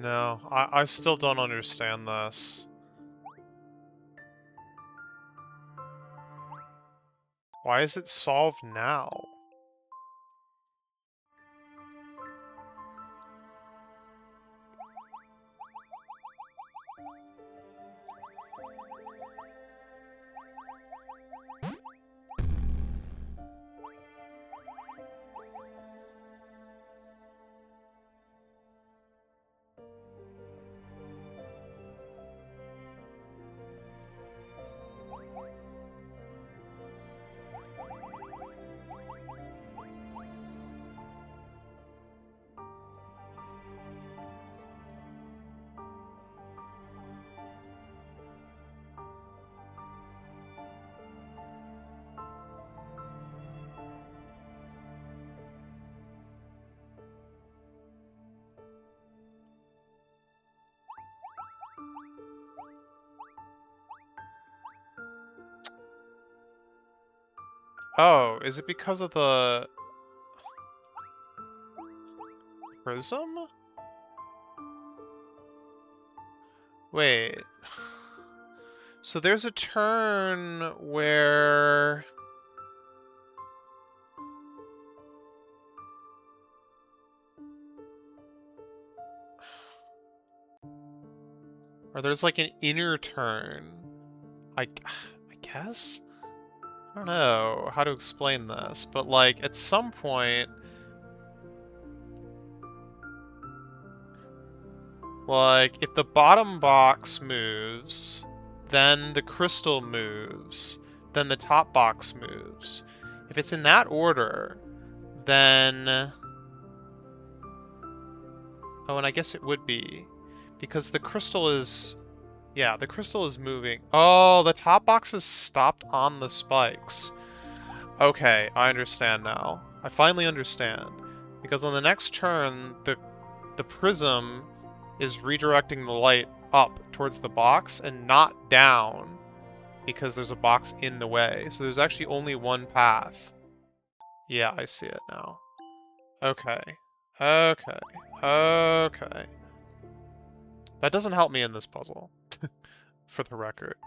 No, I still don't understand this. Why is it solved now? Oh, is it because of the prism? Wait. So there's a turn where... Or there's like an inner turn. I guess? I don't know how to explain this, but like at some point... Like, if the bottom box moves, then the crystal moves, then the top box moves. If it's in that order, then... Oh, and I guess it would be. Because the crystal is... Yeah, the crystal is moving. Oh, the top box is stopped on the spikes. Okay, I understand now. I finally understand. Because on the next turn, the prism is redirecting the light up towards the box and not down because there's a box in the way. So there's actually only one path. Yeah, I see it now. Okay. Okay. Okay. That doesn't help me in this puzzle, for the record.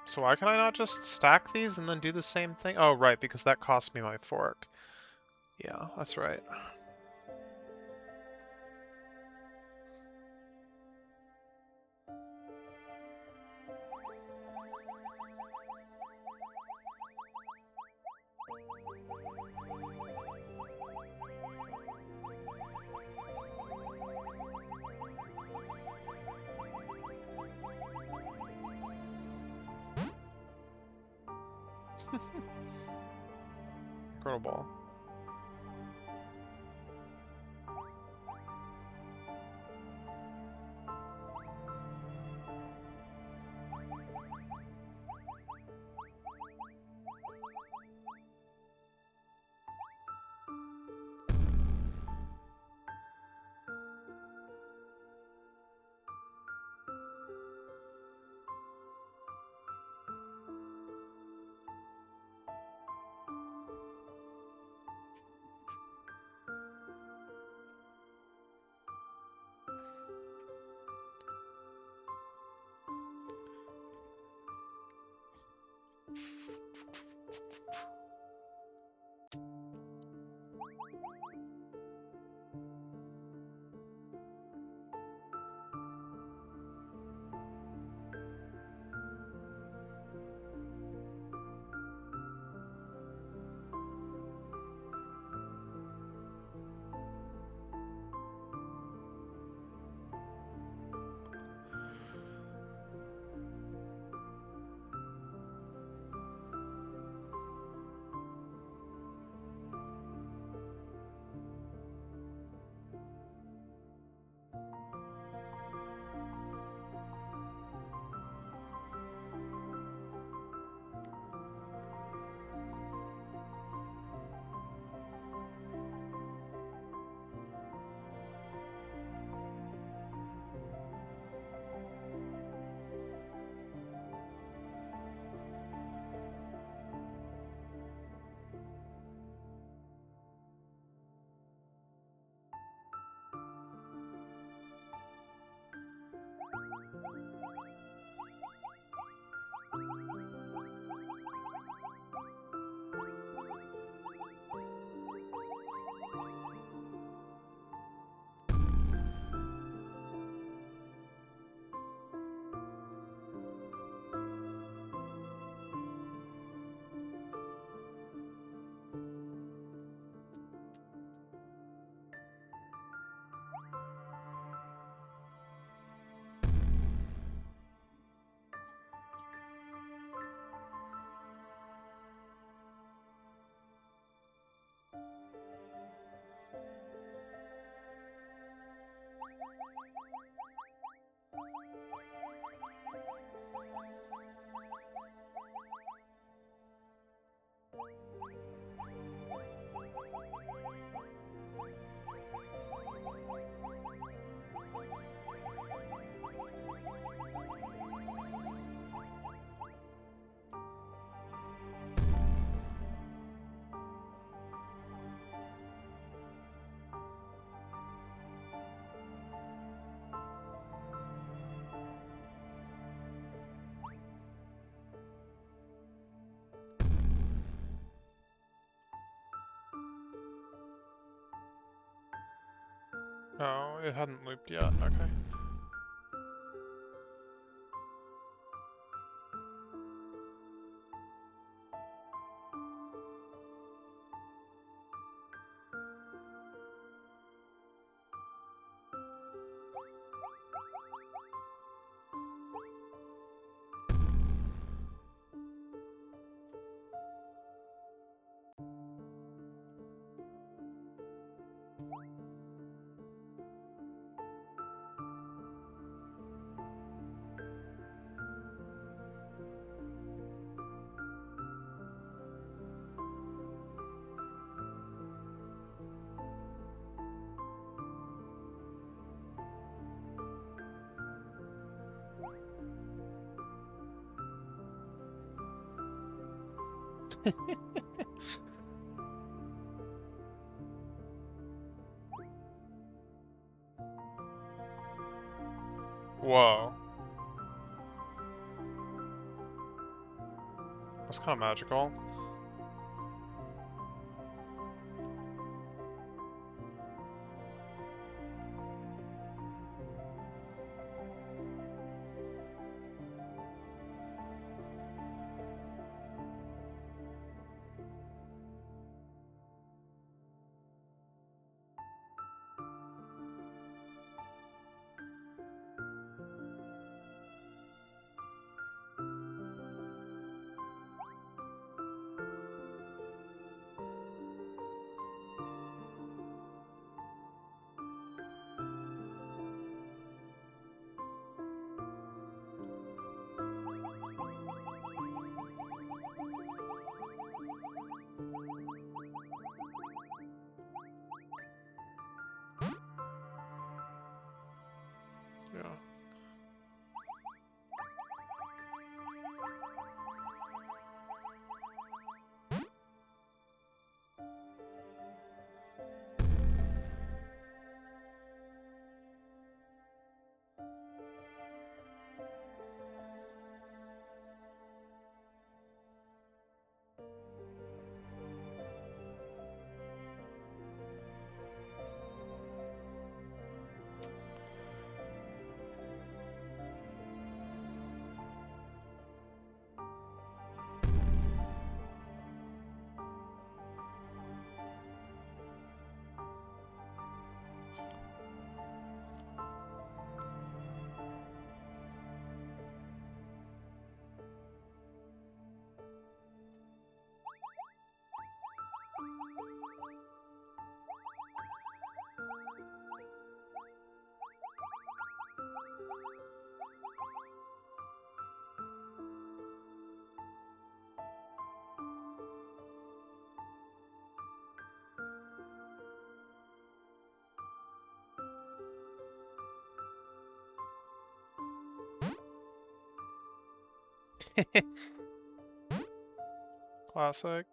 So why can I not just stack these and then do the same thing? Oh, right, because that cost me my fork. Yeah, that's right. Incredible. Oh, it hadn't looped yet. Okay. Whoa. That's kind of magical. Yeah. Classic.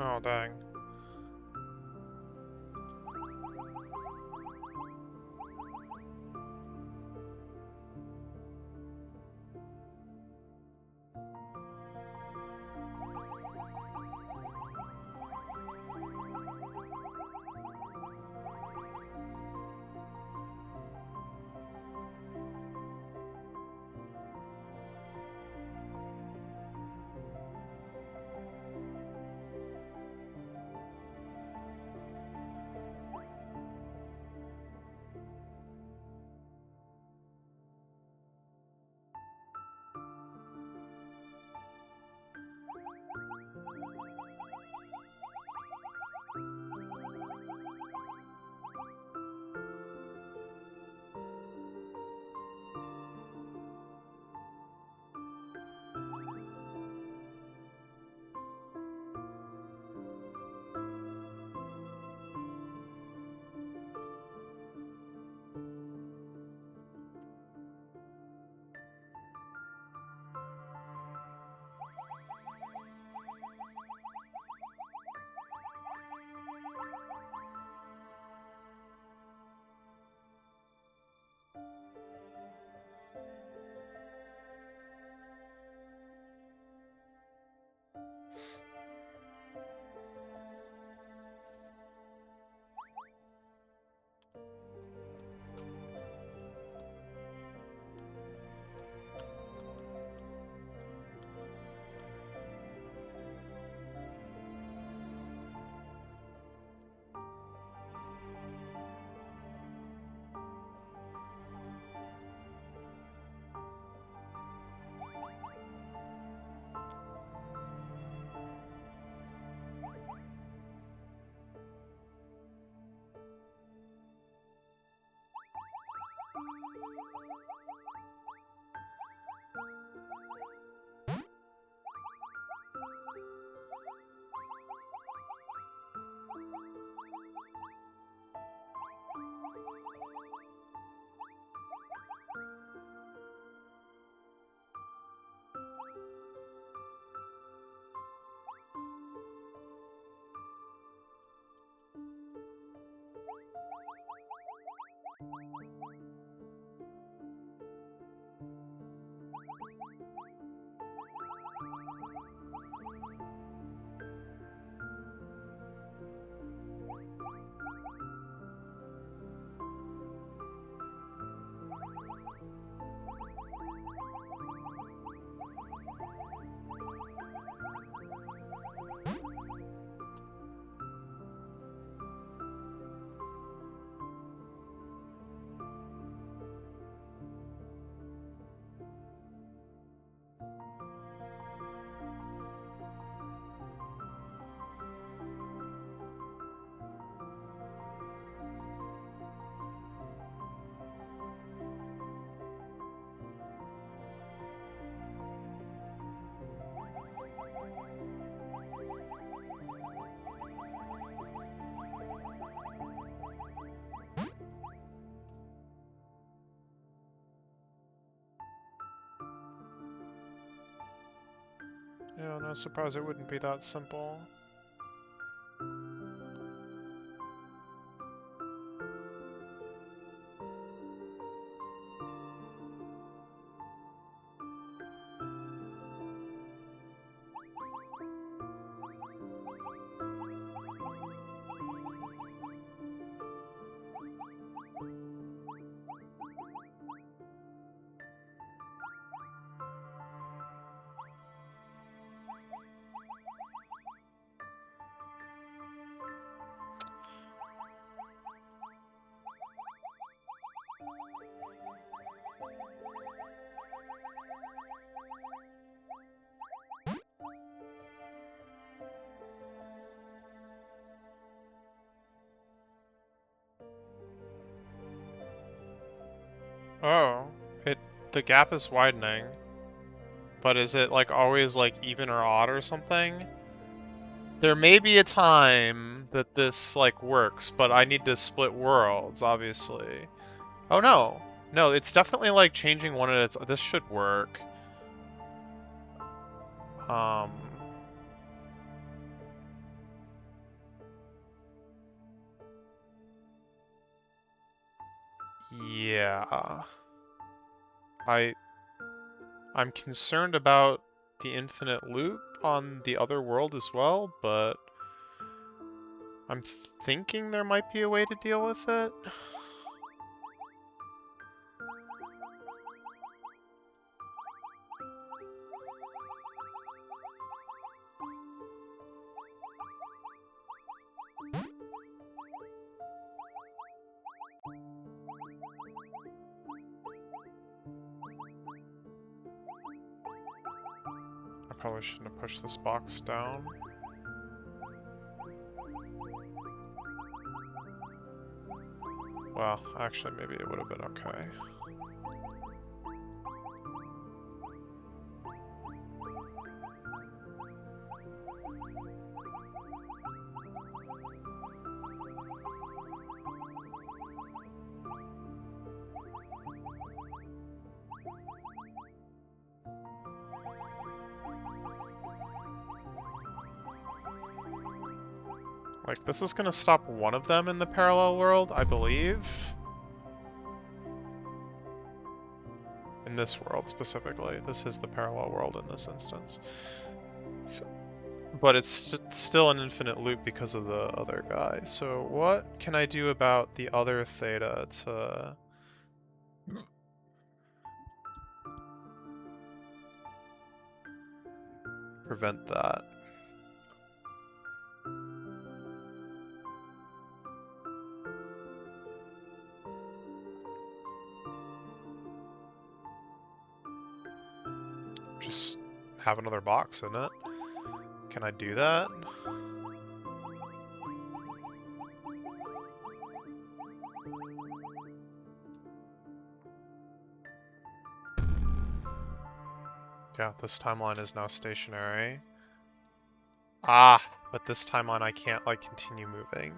Oh, dang. Yeah, no surprise it wouldn't be that simple. Oh, the gap is widening. But is it like always like even or odd or something? There may be a time that this like works, but I need to split worlds, obviously. Oh no. No, it's definitely like changing one at its this should work. Um Yeah. I'm concerned about the infinite loop on the other world as well, but I'm thinking there might be a way to deal with it. I probably shouldn't have pushed this box down. Well, actually, maybe it would have been okay. Like, this is gonna stop one of them in the parallel world, I believe. In this world, specifically. This is the parallel world in this instance. But it's still an infinite loop because of the other guy. So what can I do about the other Theta to... prevent that? Just have another box in it. Can I do that? Yeah, this timeline is now stationary. Ah, but this timeline I can't, like, continue moving.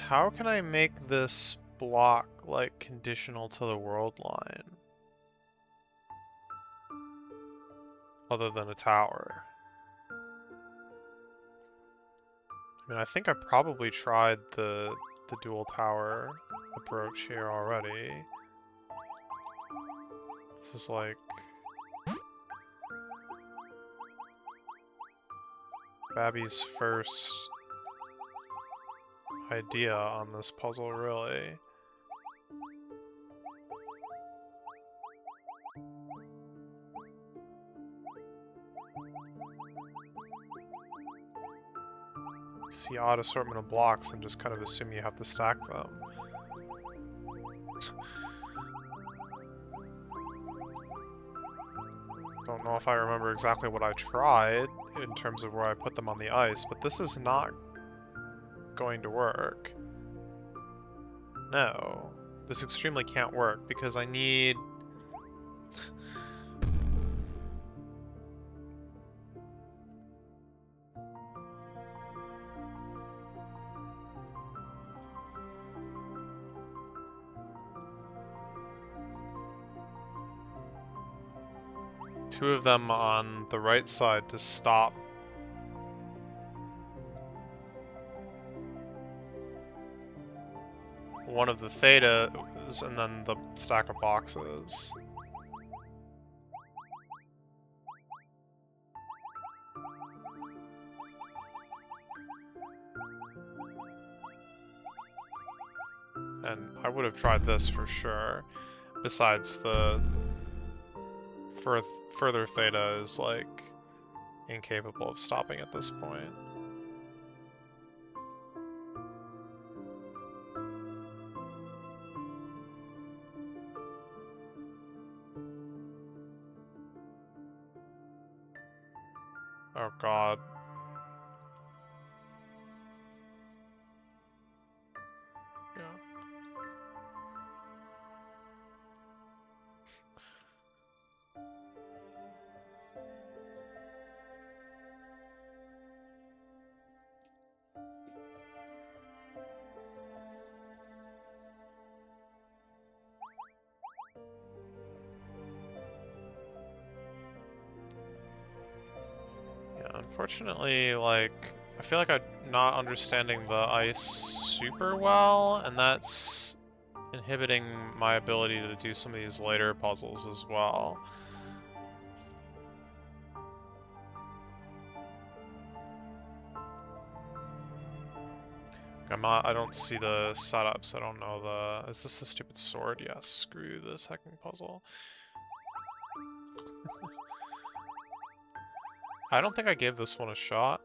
How can I make this block, like, conditional to the world line? Other than a tower. I mean, I think I probably tried the dual tower approach here already. This is like... Babby's first idea on this puzzle, really. See odd assortment of blocks and just kind of assume you have to stack them. Don't know if I remember exactly what I tried in terms of where I put them on the ice, but this is not going to work. No. This extremely can't work because I need... two of them on the right side to stop one of the Thetas and then the stack of boxes. And I would have tried this for sure. Besides the further Theta is, like, incapable of stopping at this point.
Oh god. Yeah. Unfortunately, like, I feel like I'm not understanding the ice super well, and that's inhibiting my ability to do some of these later puzzles as well. I don't see the setups, I don't know the... Is this the stupid sword? Yes, screw this hecking puzzle. I don't think I gave this one a shot.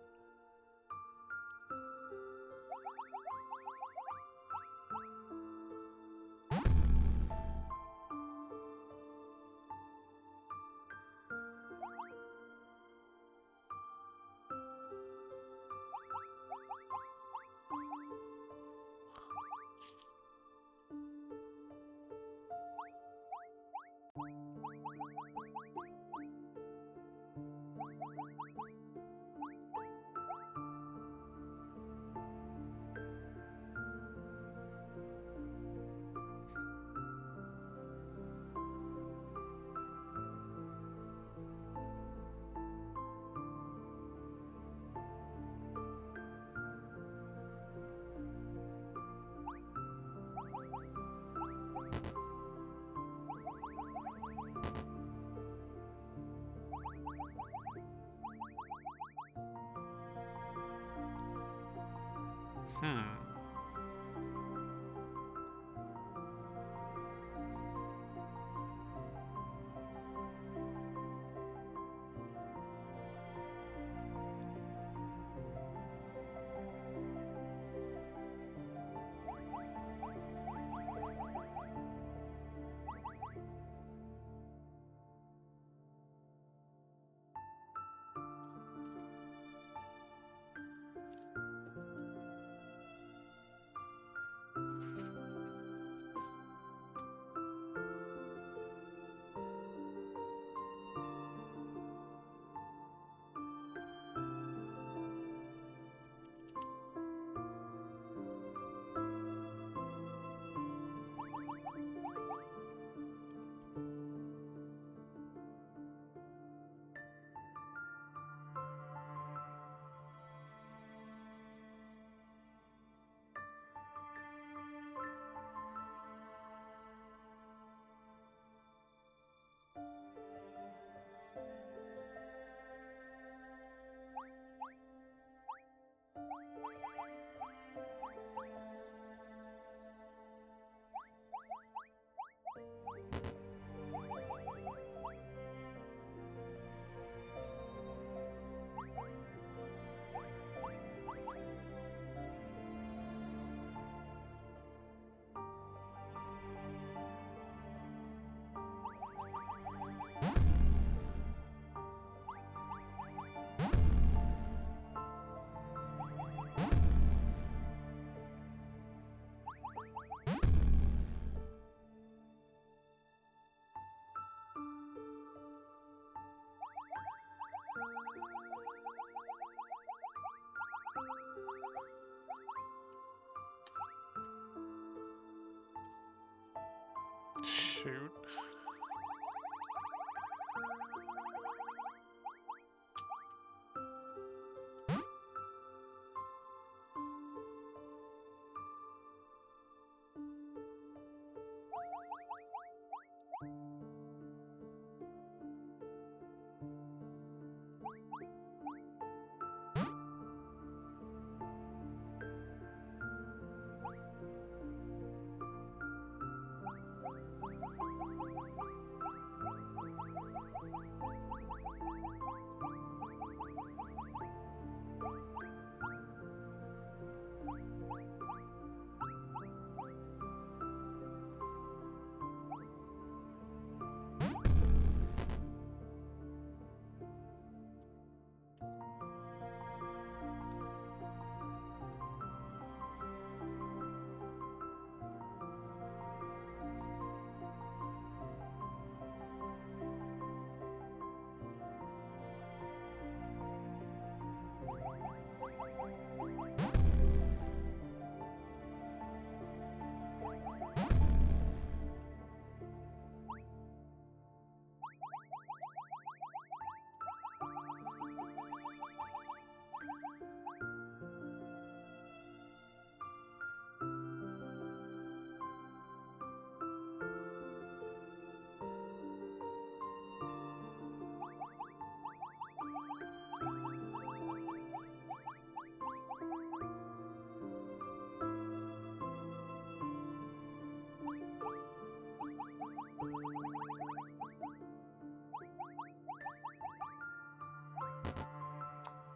Shoot.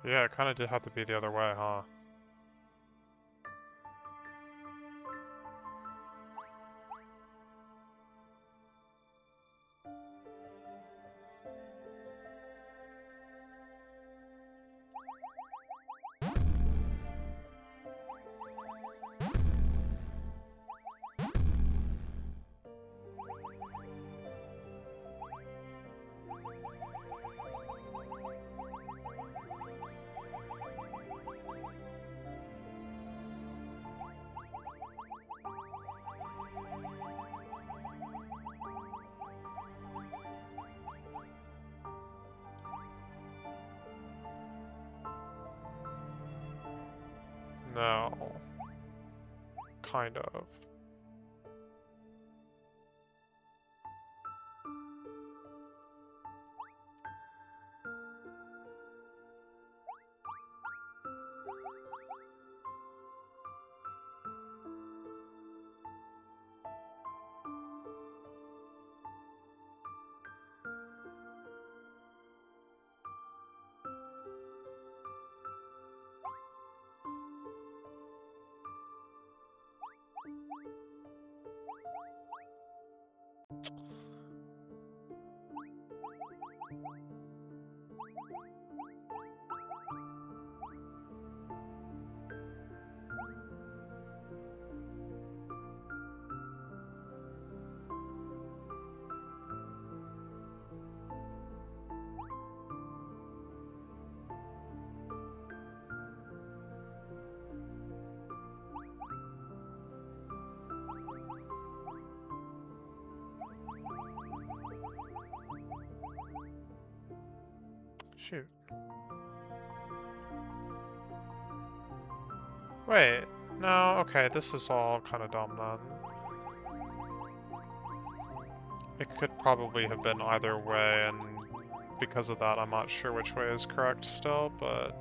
Yeah, it kind of did have to be the other way, huh? No. Kind of. Shoot. Wait. No, okay, this is all kind of dumb then. It could probably have been either way, and because of that, I'm not sure which way is correct still, but...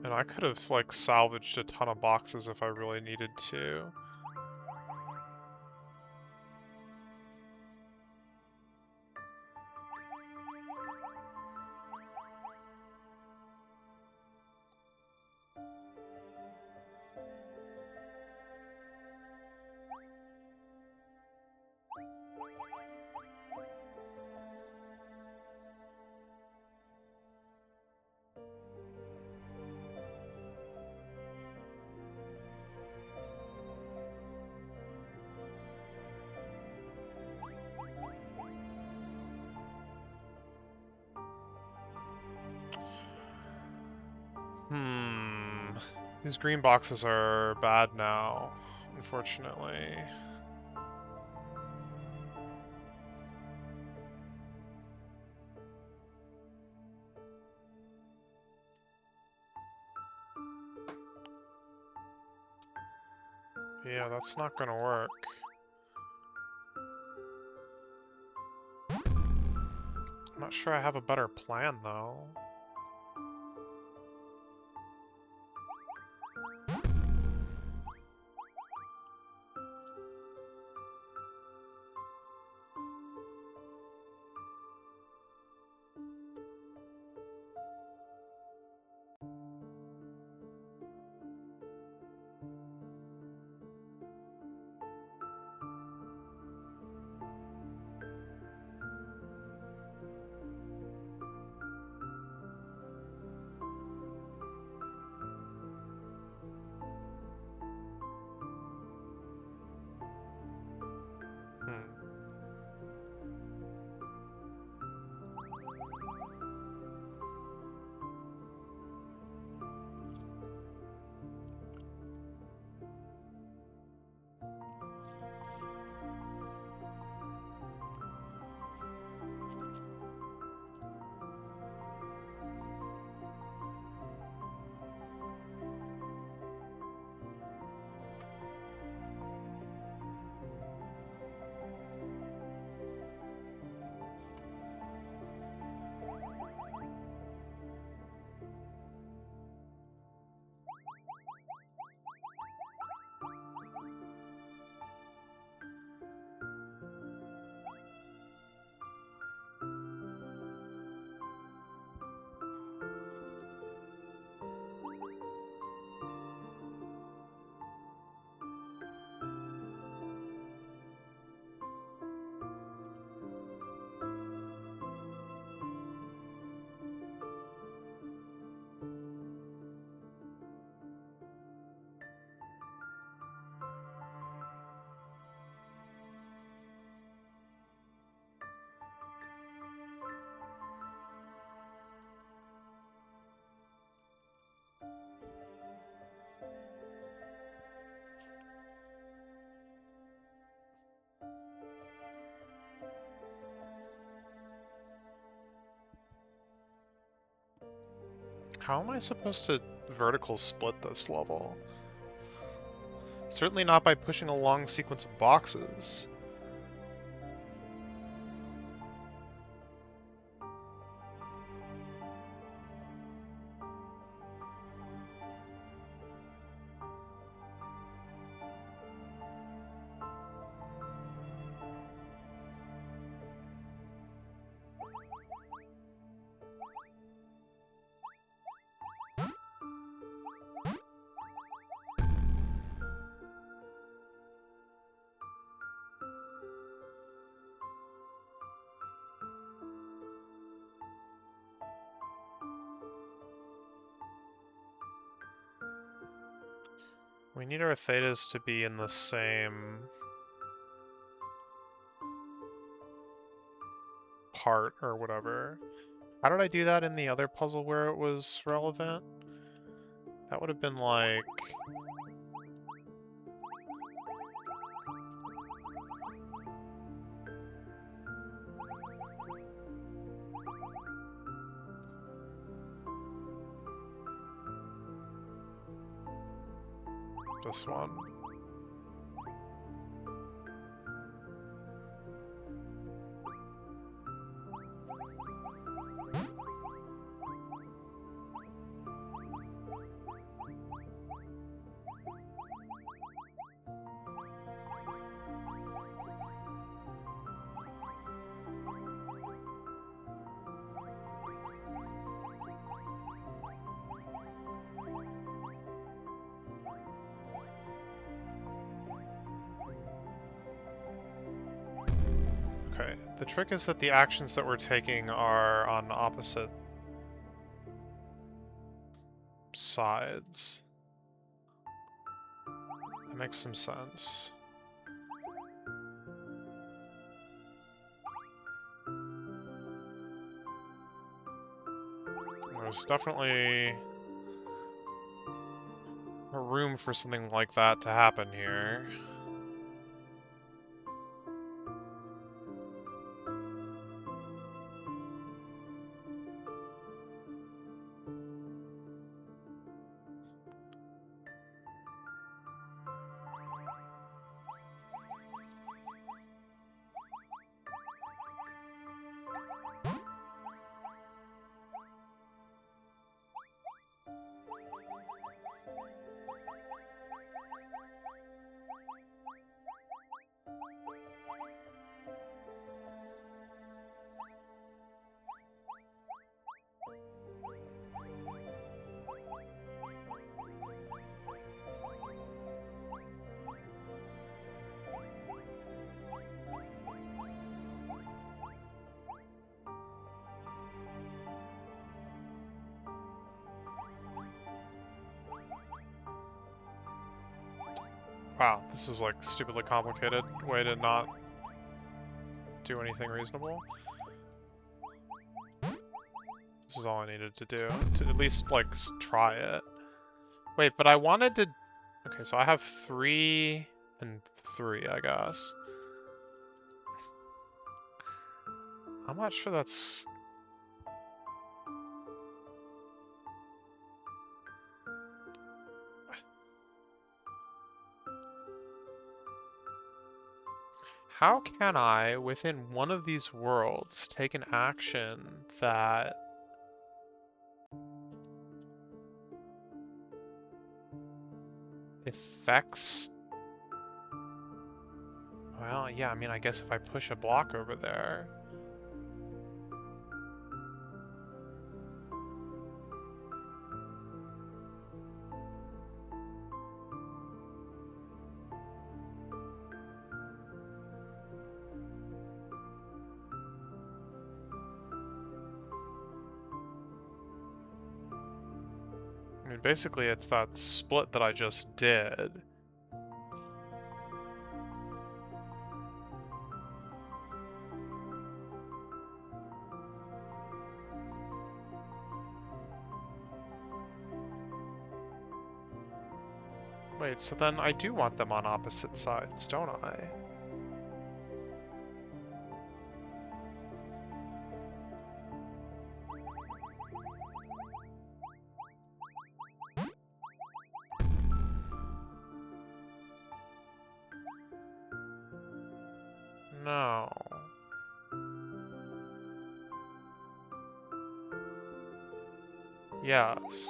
And I could have, like, salvaged a ton of boxes if I really needed to. These green boxes are bad now, unfortunately. Yeah, that's not gonna work. I'm not sure I have a better plan, though. How am I supposed to vertical split this level? Certainly not by pushing a long sequence of boxes. We need our thetas to be in the same part or whatever. How did I do that in the other puzzle where it was relevant? That would have been like... this one. Okay, the trick is that the actions that we're taking are on opposite sides. That makes some sense. There's definitely a room for something like that to happen here. Wow, this is like stupidly complicated way to not do anything reasonable. This is all I needed to do, to at least like try it. Wait, but I wanted to... Okay, so I have 3 and 3, I guess. I'm not sure that's... How can I, within one of these worlds, take an action that... affects... Well, yeah, I mean, I guess if I push a block over there... I mean, basically, it's that split that I just did. Wait, so then I do want them on opposite sides, don't I?
No. Yes.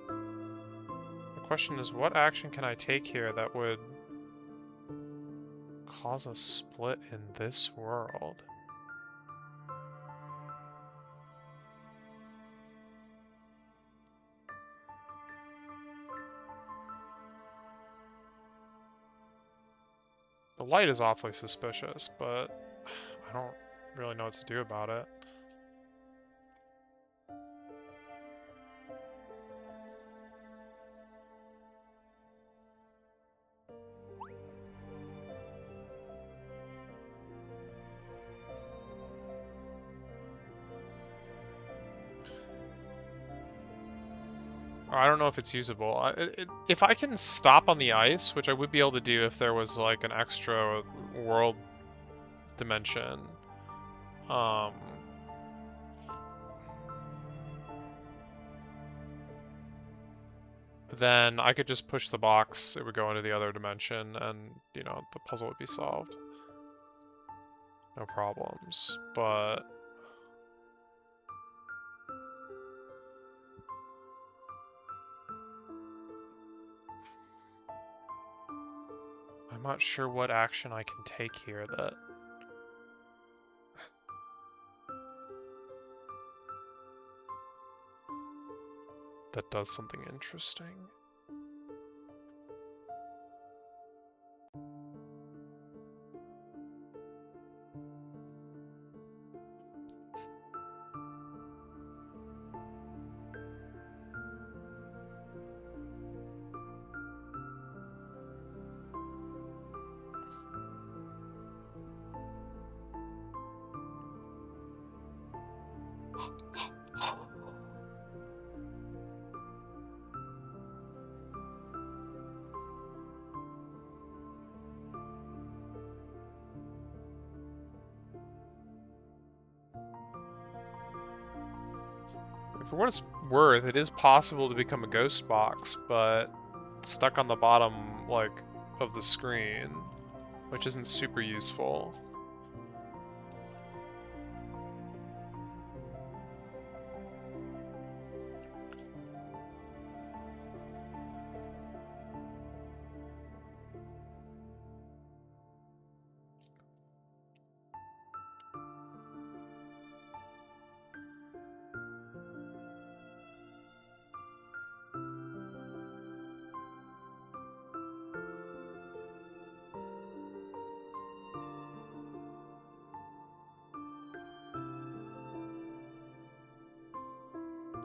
The question is, what action can I take here that would cause a split in this world? The light is awfully suspicious, but I don't really know what to do about it. I don't know if it's usable. If I can stop on the ice, which I would be able to do if there was like an extra world dimension, then I could just push the box, it would go into the other dimension, and, you know, the puzzle would be solved. No problems. But I'm not sure what action I can take here that does something interesting. For what it's worth, it is possible to become a ghost box, but stuck on the bottom, like, of the screen, which isn't super useful.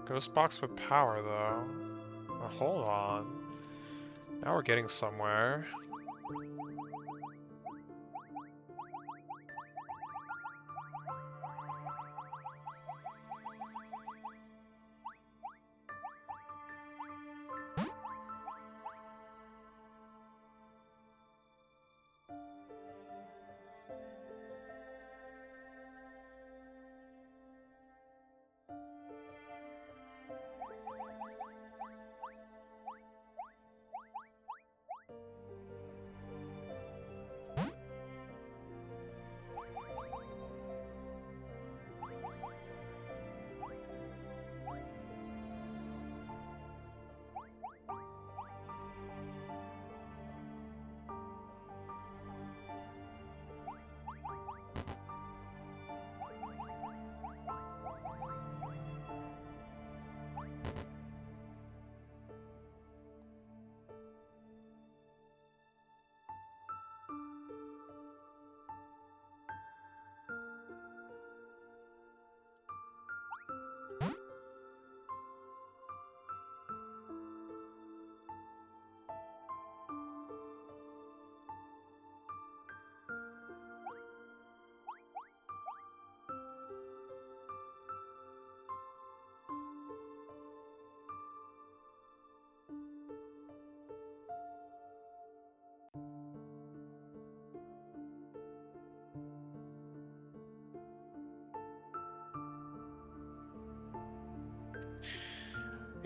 Ghost box with power, though. Oh, hold on. Now we're getting somewhere.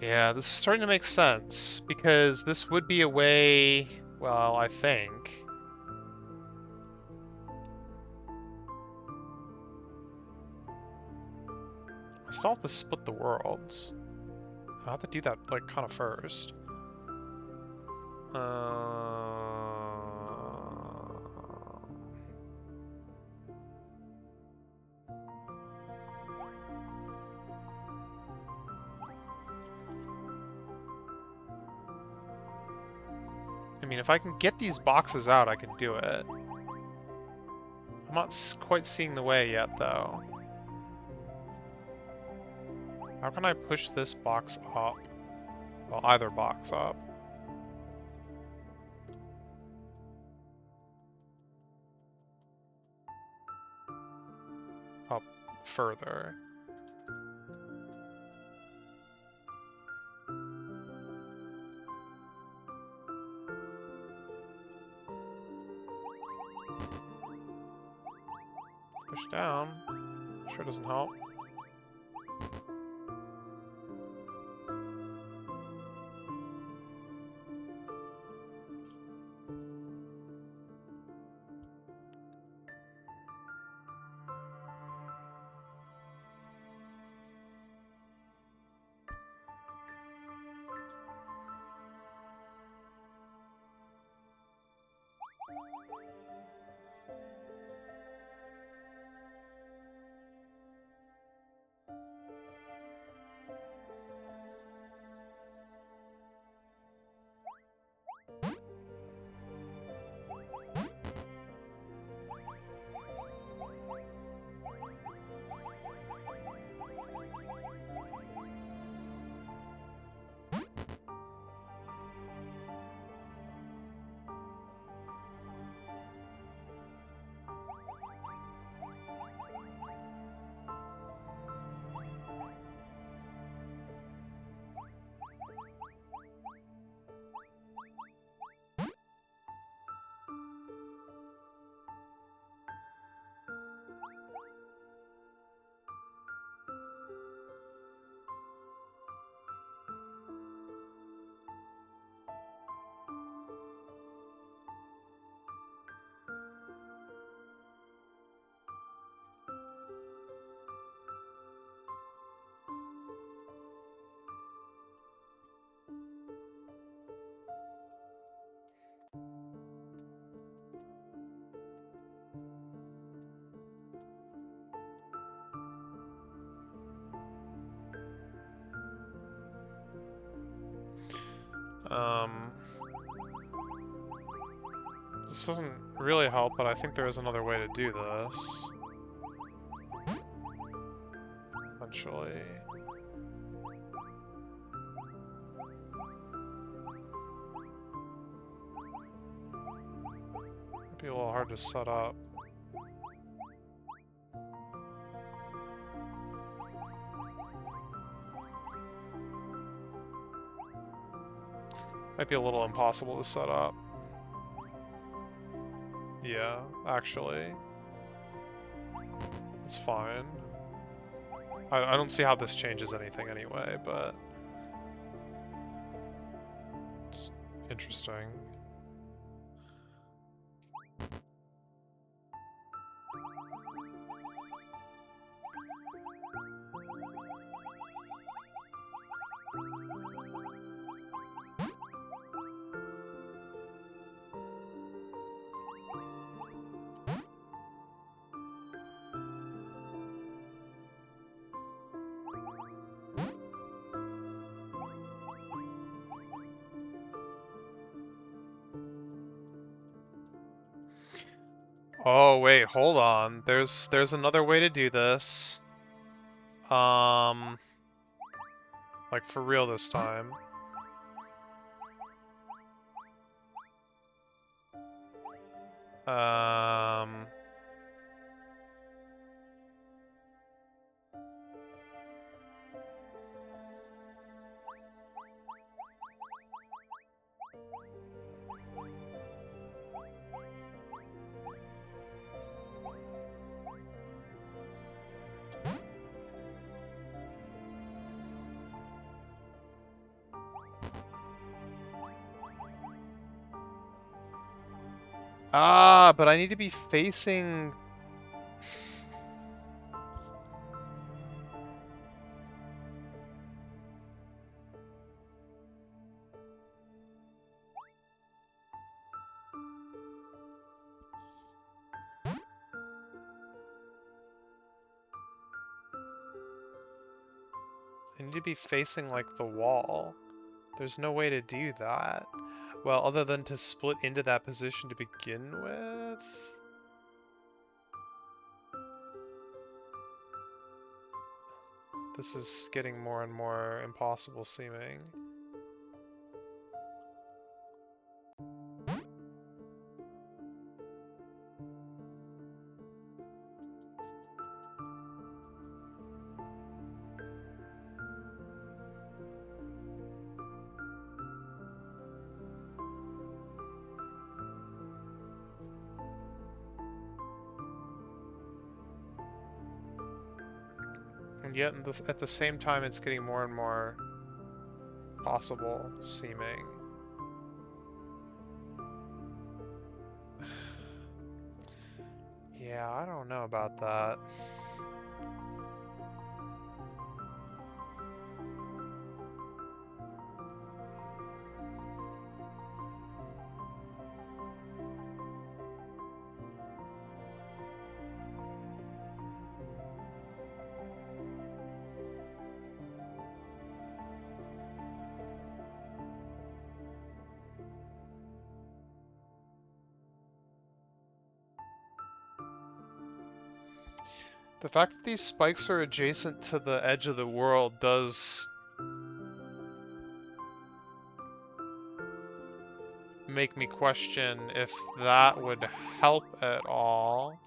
Yeah, this is starting to make sense, because this would be a way, well, I think. I still have to split the worlds. I'll have to do that, like, kind of first. I mean, if I can get these boxes out, I can do it. I'm not quite seeing the way yet, though. How can I push this box up? Well, either box up. Up further. Push down. Sure doesn't help. This doesn't really help, but I think there is another way to do this. Eventually. Might be a little hard to set up. Might be a little impossible to set up. Yeah, actually. It's fine. I don't see how this changes anything anyway, but... it's interesting. Oh, wait, hold on. There's another way to do this. Like for real this time. Ah, but I need to be facing... I need to be facing, like, the wall. There's no way to do that. Well, other than to split into that position to begin with? This is getting more and more impossible seeming. And yet, at the same time, it's getting more and more possible seeming. Yeah, I don't know about that. The fact that these spikes are adjacent to the edge of the world does make me question if that would help at all.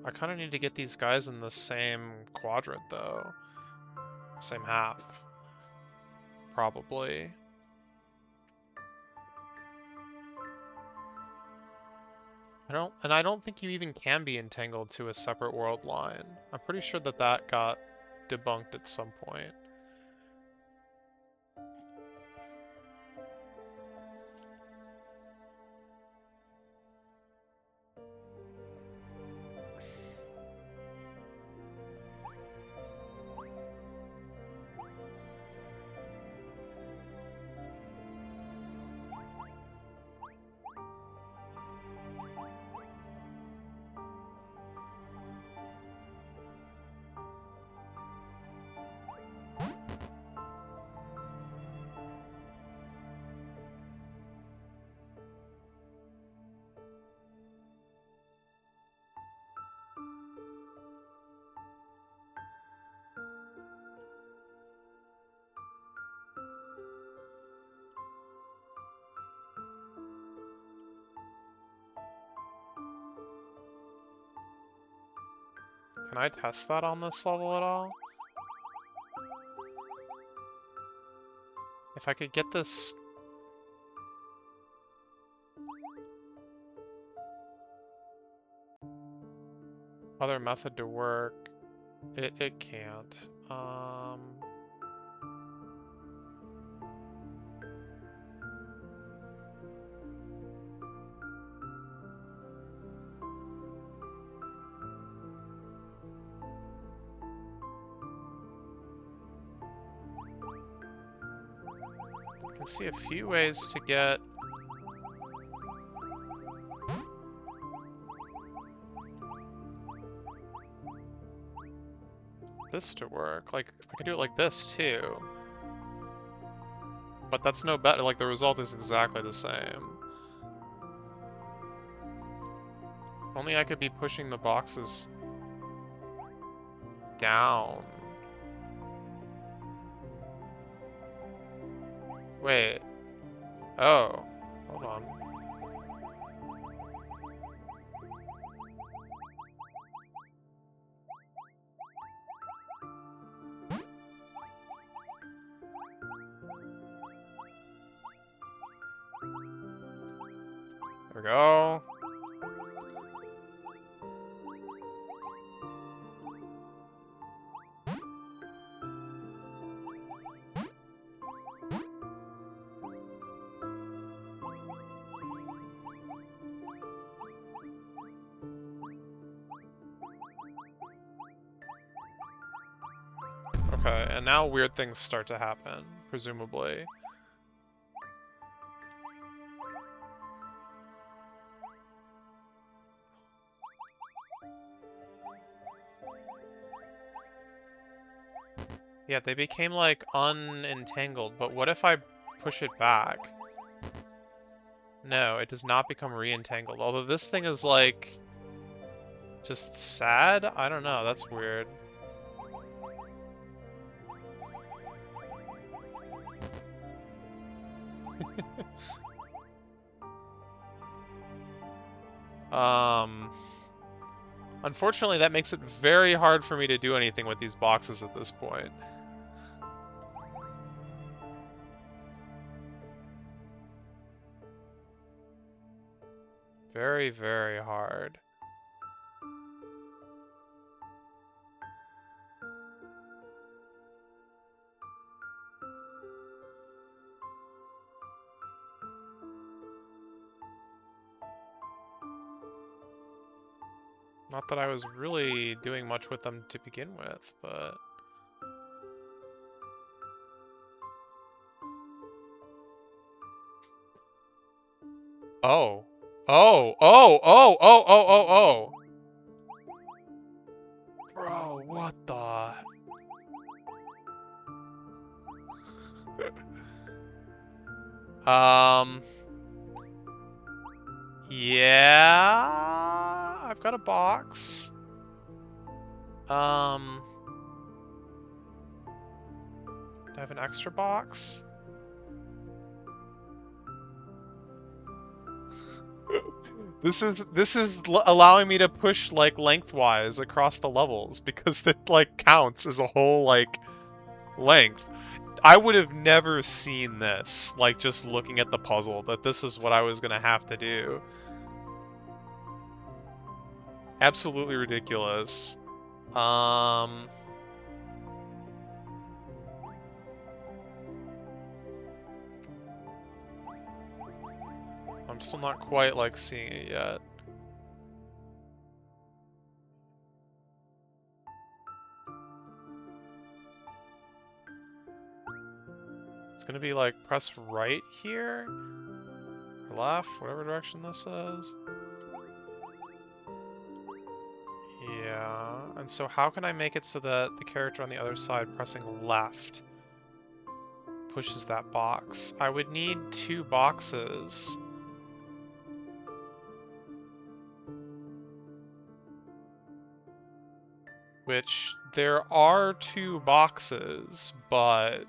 I kind of need to get these guys in the same quadrant, though. Same half. Probably. I don't think you even can be entangled to a separate world line. I'm pretty sure that that got debunked at some point. Can I test that on this level at all? If I could get this... other method to work, it can't. I can see a few ways to get this to work. Like, I could do it like this, too. But that's no better. Like, the result is exactly the same. Only I could be pushing the boxes down. Wait. Oh. Hold on. There we go. Okay, and now weird things start to happen, presumably. Yeah, they became, like, unentangled, but what if I push it back? No, it does not become re-entangled. Although this thing is, like, just sad? I don't know, that's weird. Unfortunately, that makes it very hard for me to do anything with these boxes at this point. Very, very hard. Not that I was really doing much with them to begin with, but... Oh. Oh, oh, oh, oh, oh, oh, oh! Bro, what the... Yeah... I've got a box. Do I have an extra box? This is allowing me to push, like, lengthwise across the levels, because it, like, counts as a whole, like, length. I would have never seen this, like, just looking at the puzzle, that this is what I was gonna have to do. Absolutely ridiculous. I'm still not quite, like, seeing it yet. It's gonna be, like, press right here? Or left, whatever direction this is. Yeah, and so how can I make it so that the character on the other side pressing left pushes that box? I would need 2 boxes. Which, there are 2 boxes, but...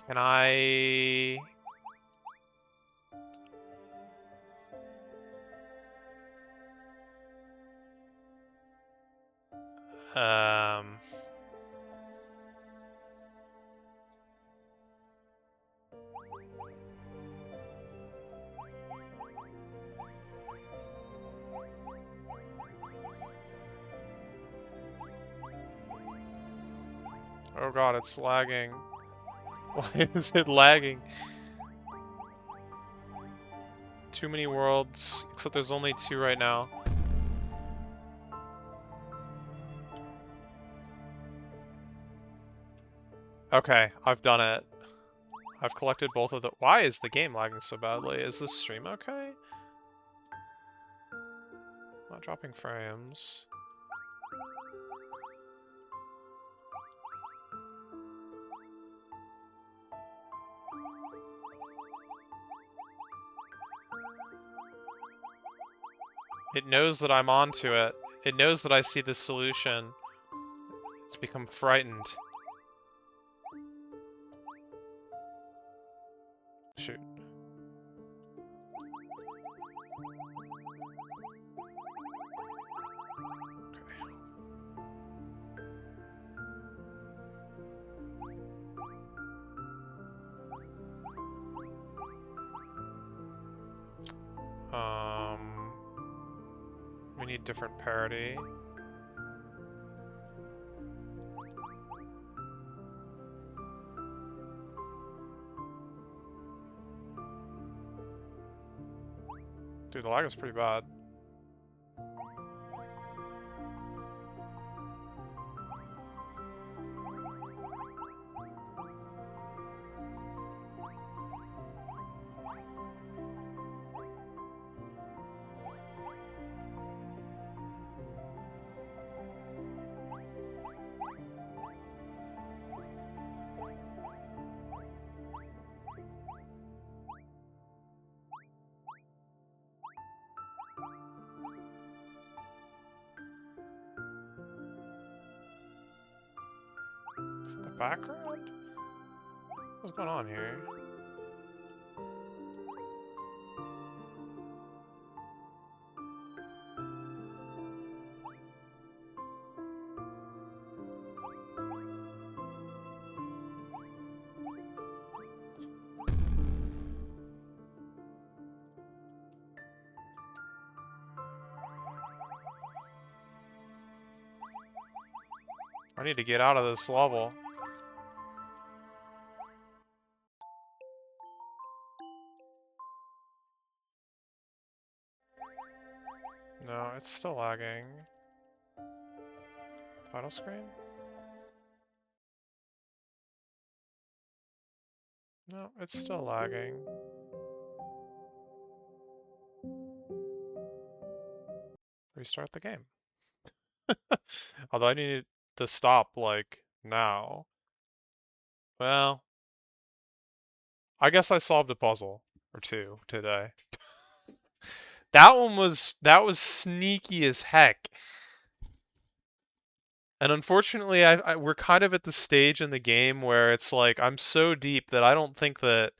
Can I... Oh god, it's lagging. Why is it lagging? Too many worlds, except there's only 2 right now. Okay, I've done it. I've collected both of the- Why is the game lagging so badly? Is this stream okay? Not dropping frames. It knows that I'm onto it. It knows that I see the solution. It's become frightened. Shoot. We need different parity. Dude, the lag is pretty bad.
background? What's going on here? I need to get out of this level. No, it's still lagging. Title screen? No, it's still lagging. Restart the game. Although I need to stop, like, now. Well, I guess I solved a puzzle or two today. That was sneaky as heck. And unfortunately, we're kind of at the stage in the game where it's like I'm so deep that I don't think that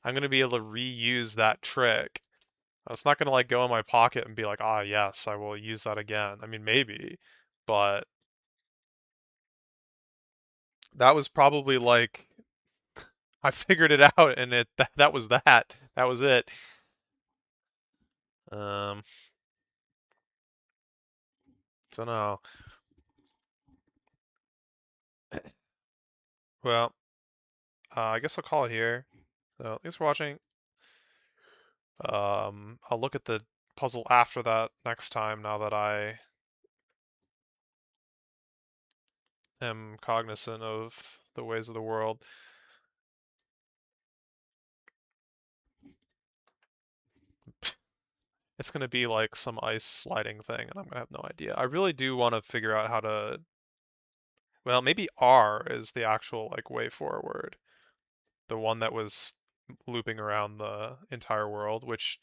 I'm gonna be able to reuse that trick. It's not gonna like go in my pocket and be like, ah, yes, I will use that again. I mean, maybe, but that was probably like I figured it out, and that was that. That was it. Um, so no. Well, I guess I'll call it here. So thanks for watching. I'll look at the puzzle after that next time. Now that I am cognizant of the ways of the world. It's going to be like some ice sliding thing, and I'm going to have no idea. I really do want to figure out how to... Well, maybe R is the actual like way forward. The one that was looping around the entire world, which...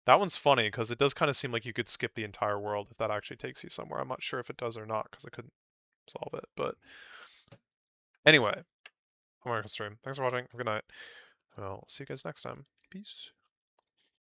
That one's funny, because it does kind of seem like you could skip the entire world if that actually takes you somewhere. I'm not sure if it does or not, because I couldn't solve it, but... Anyway, I'm going to stream. Thanks for watching. Have a good night. Well, see you guys next time. Peace.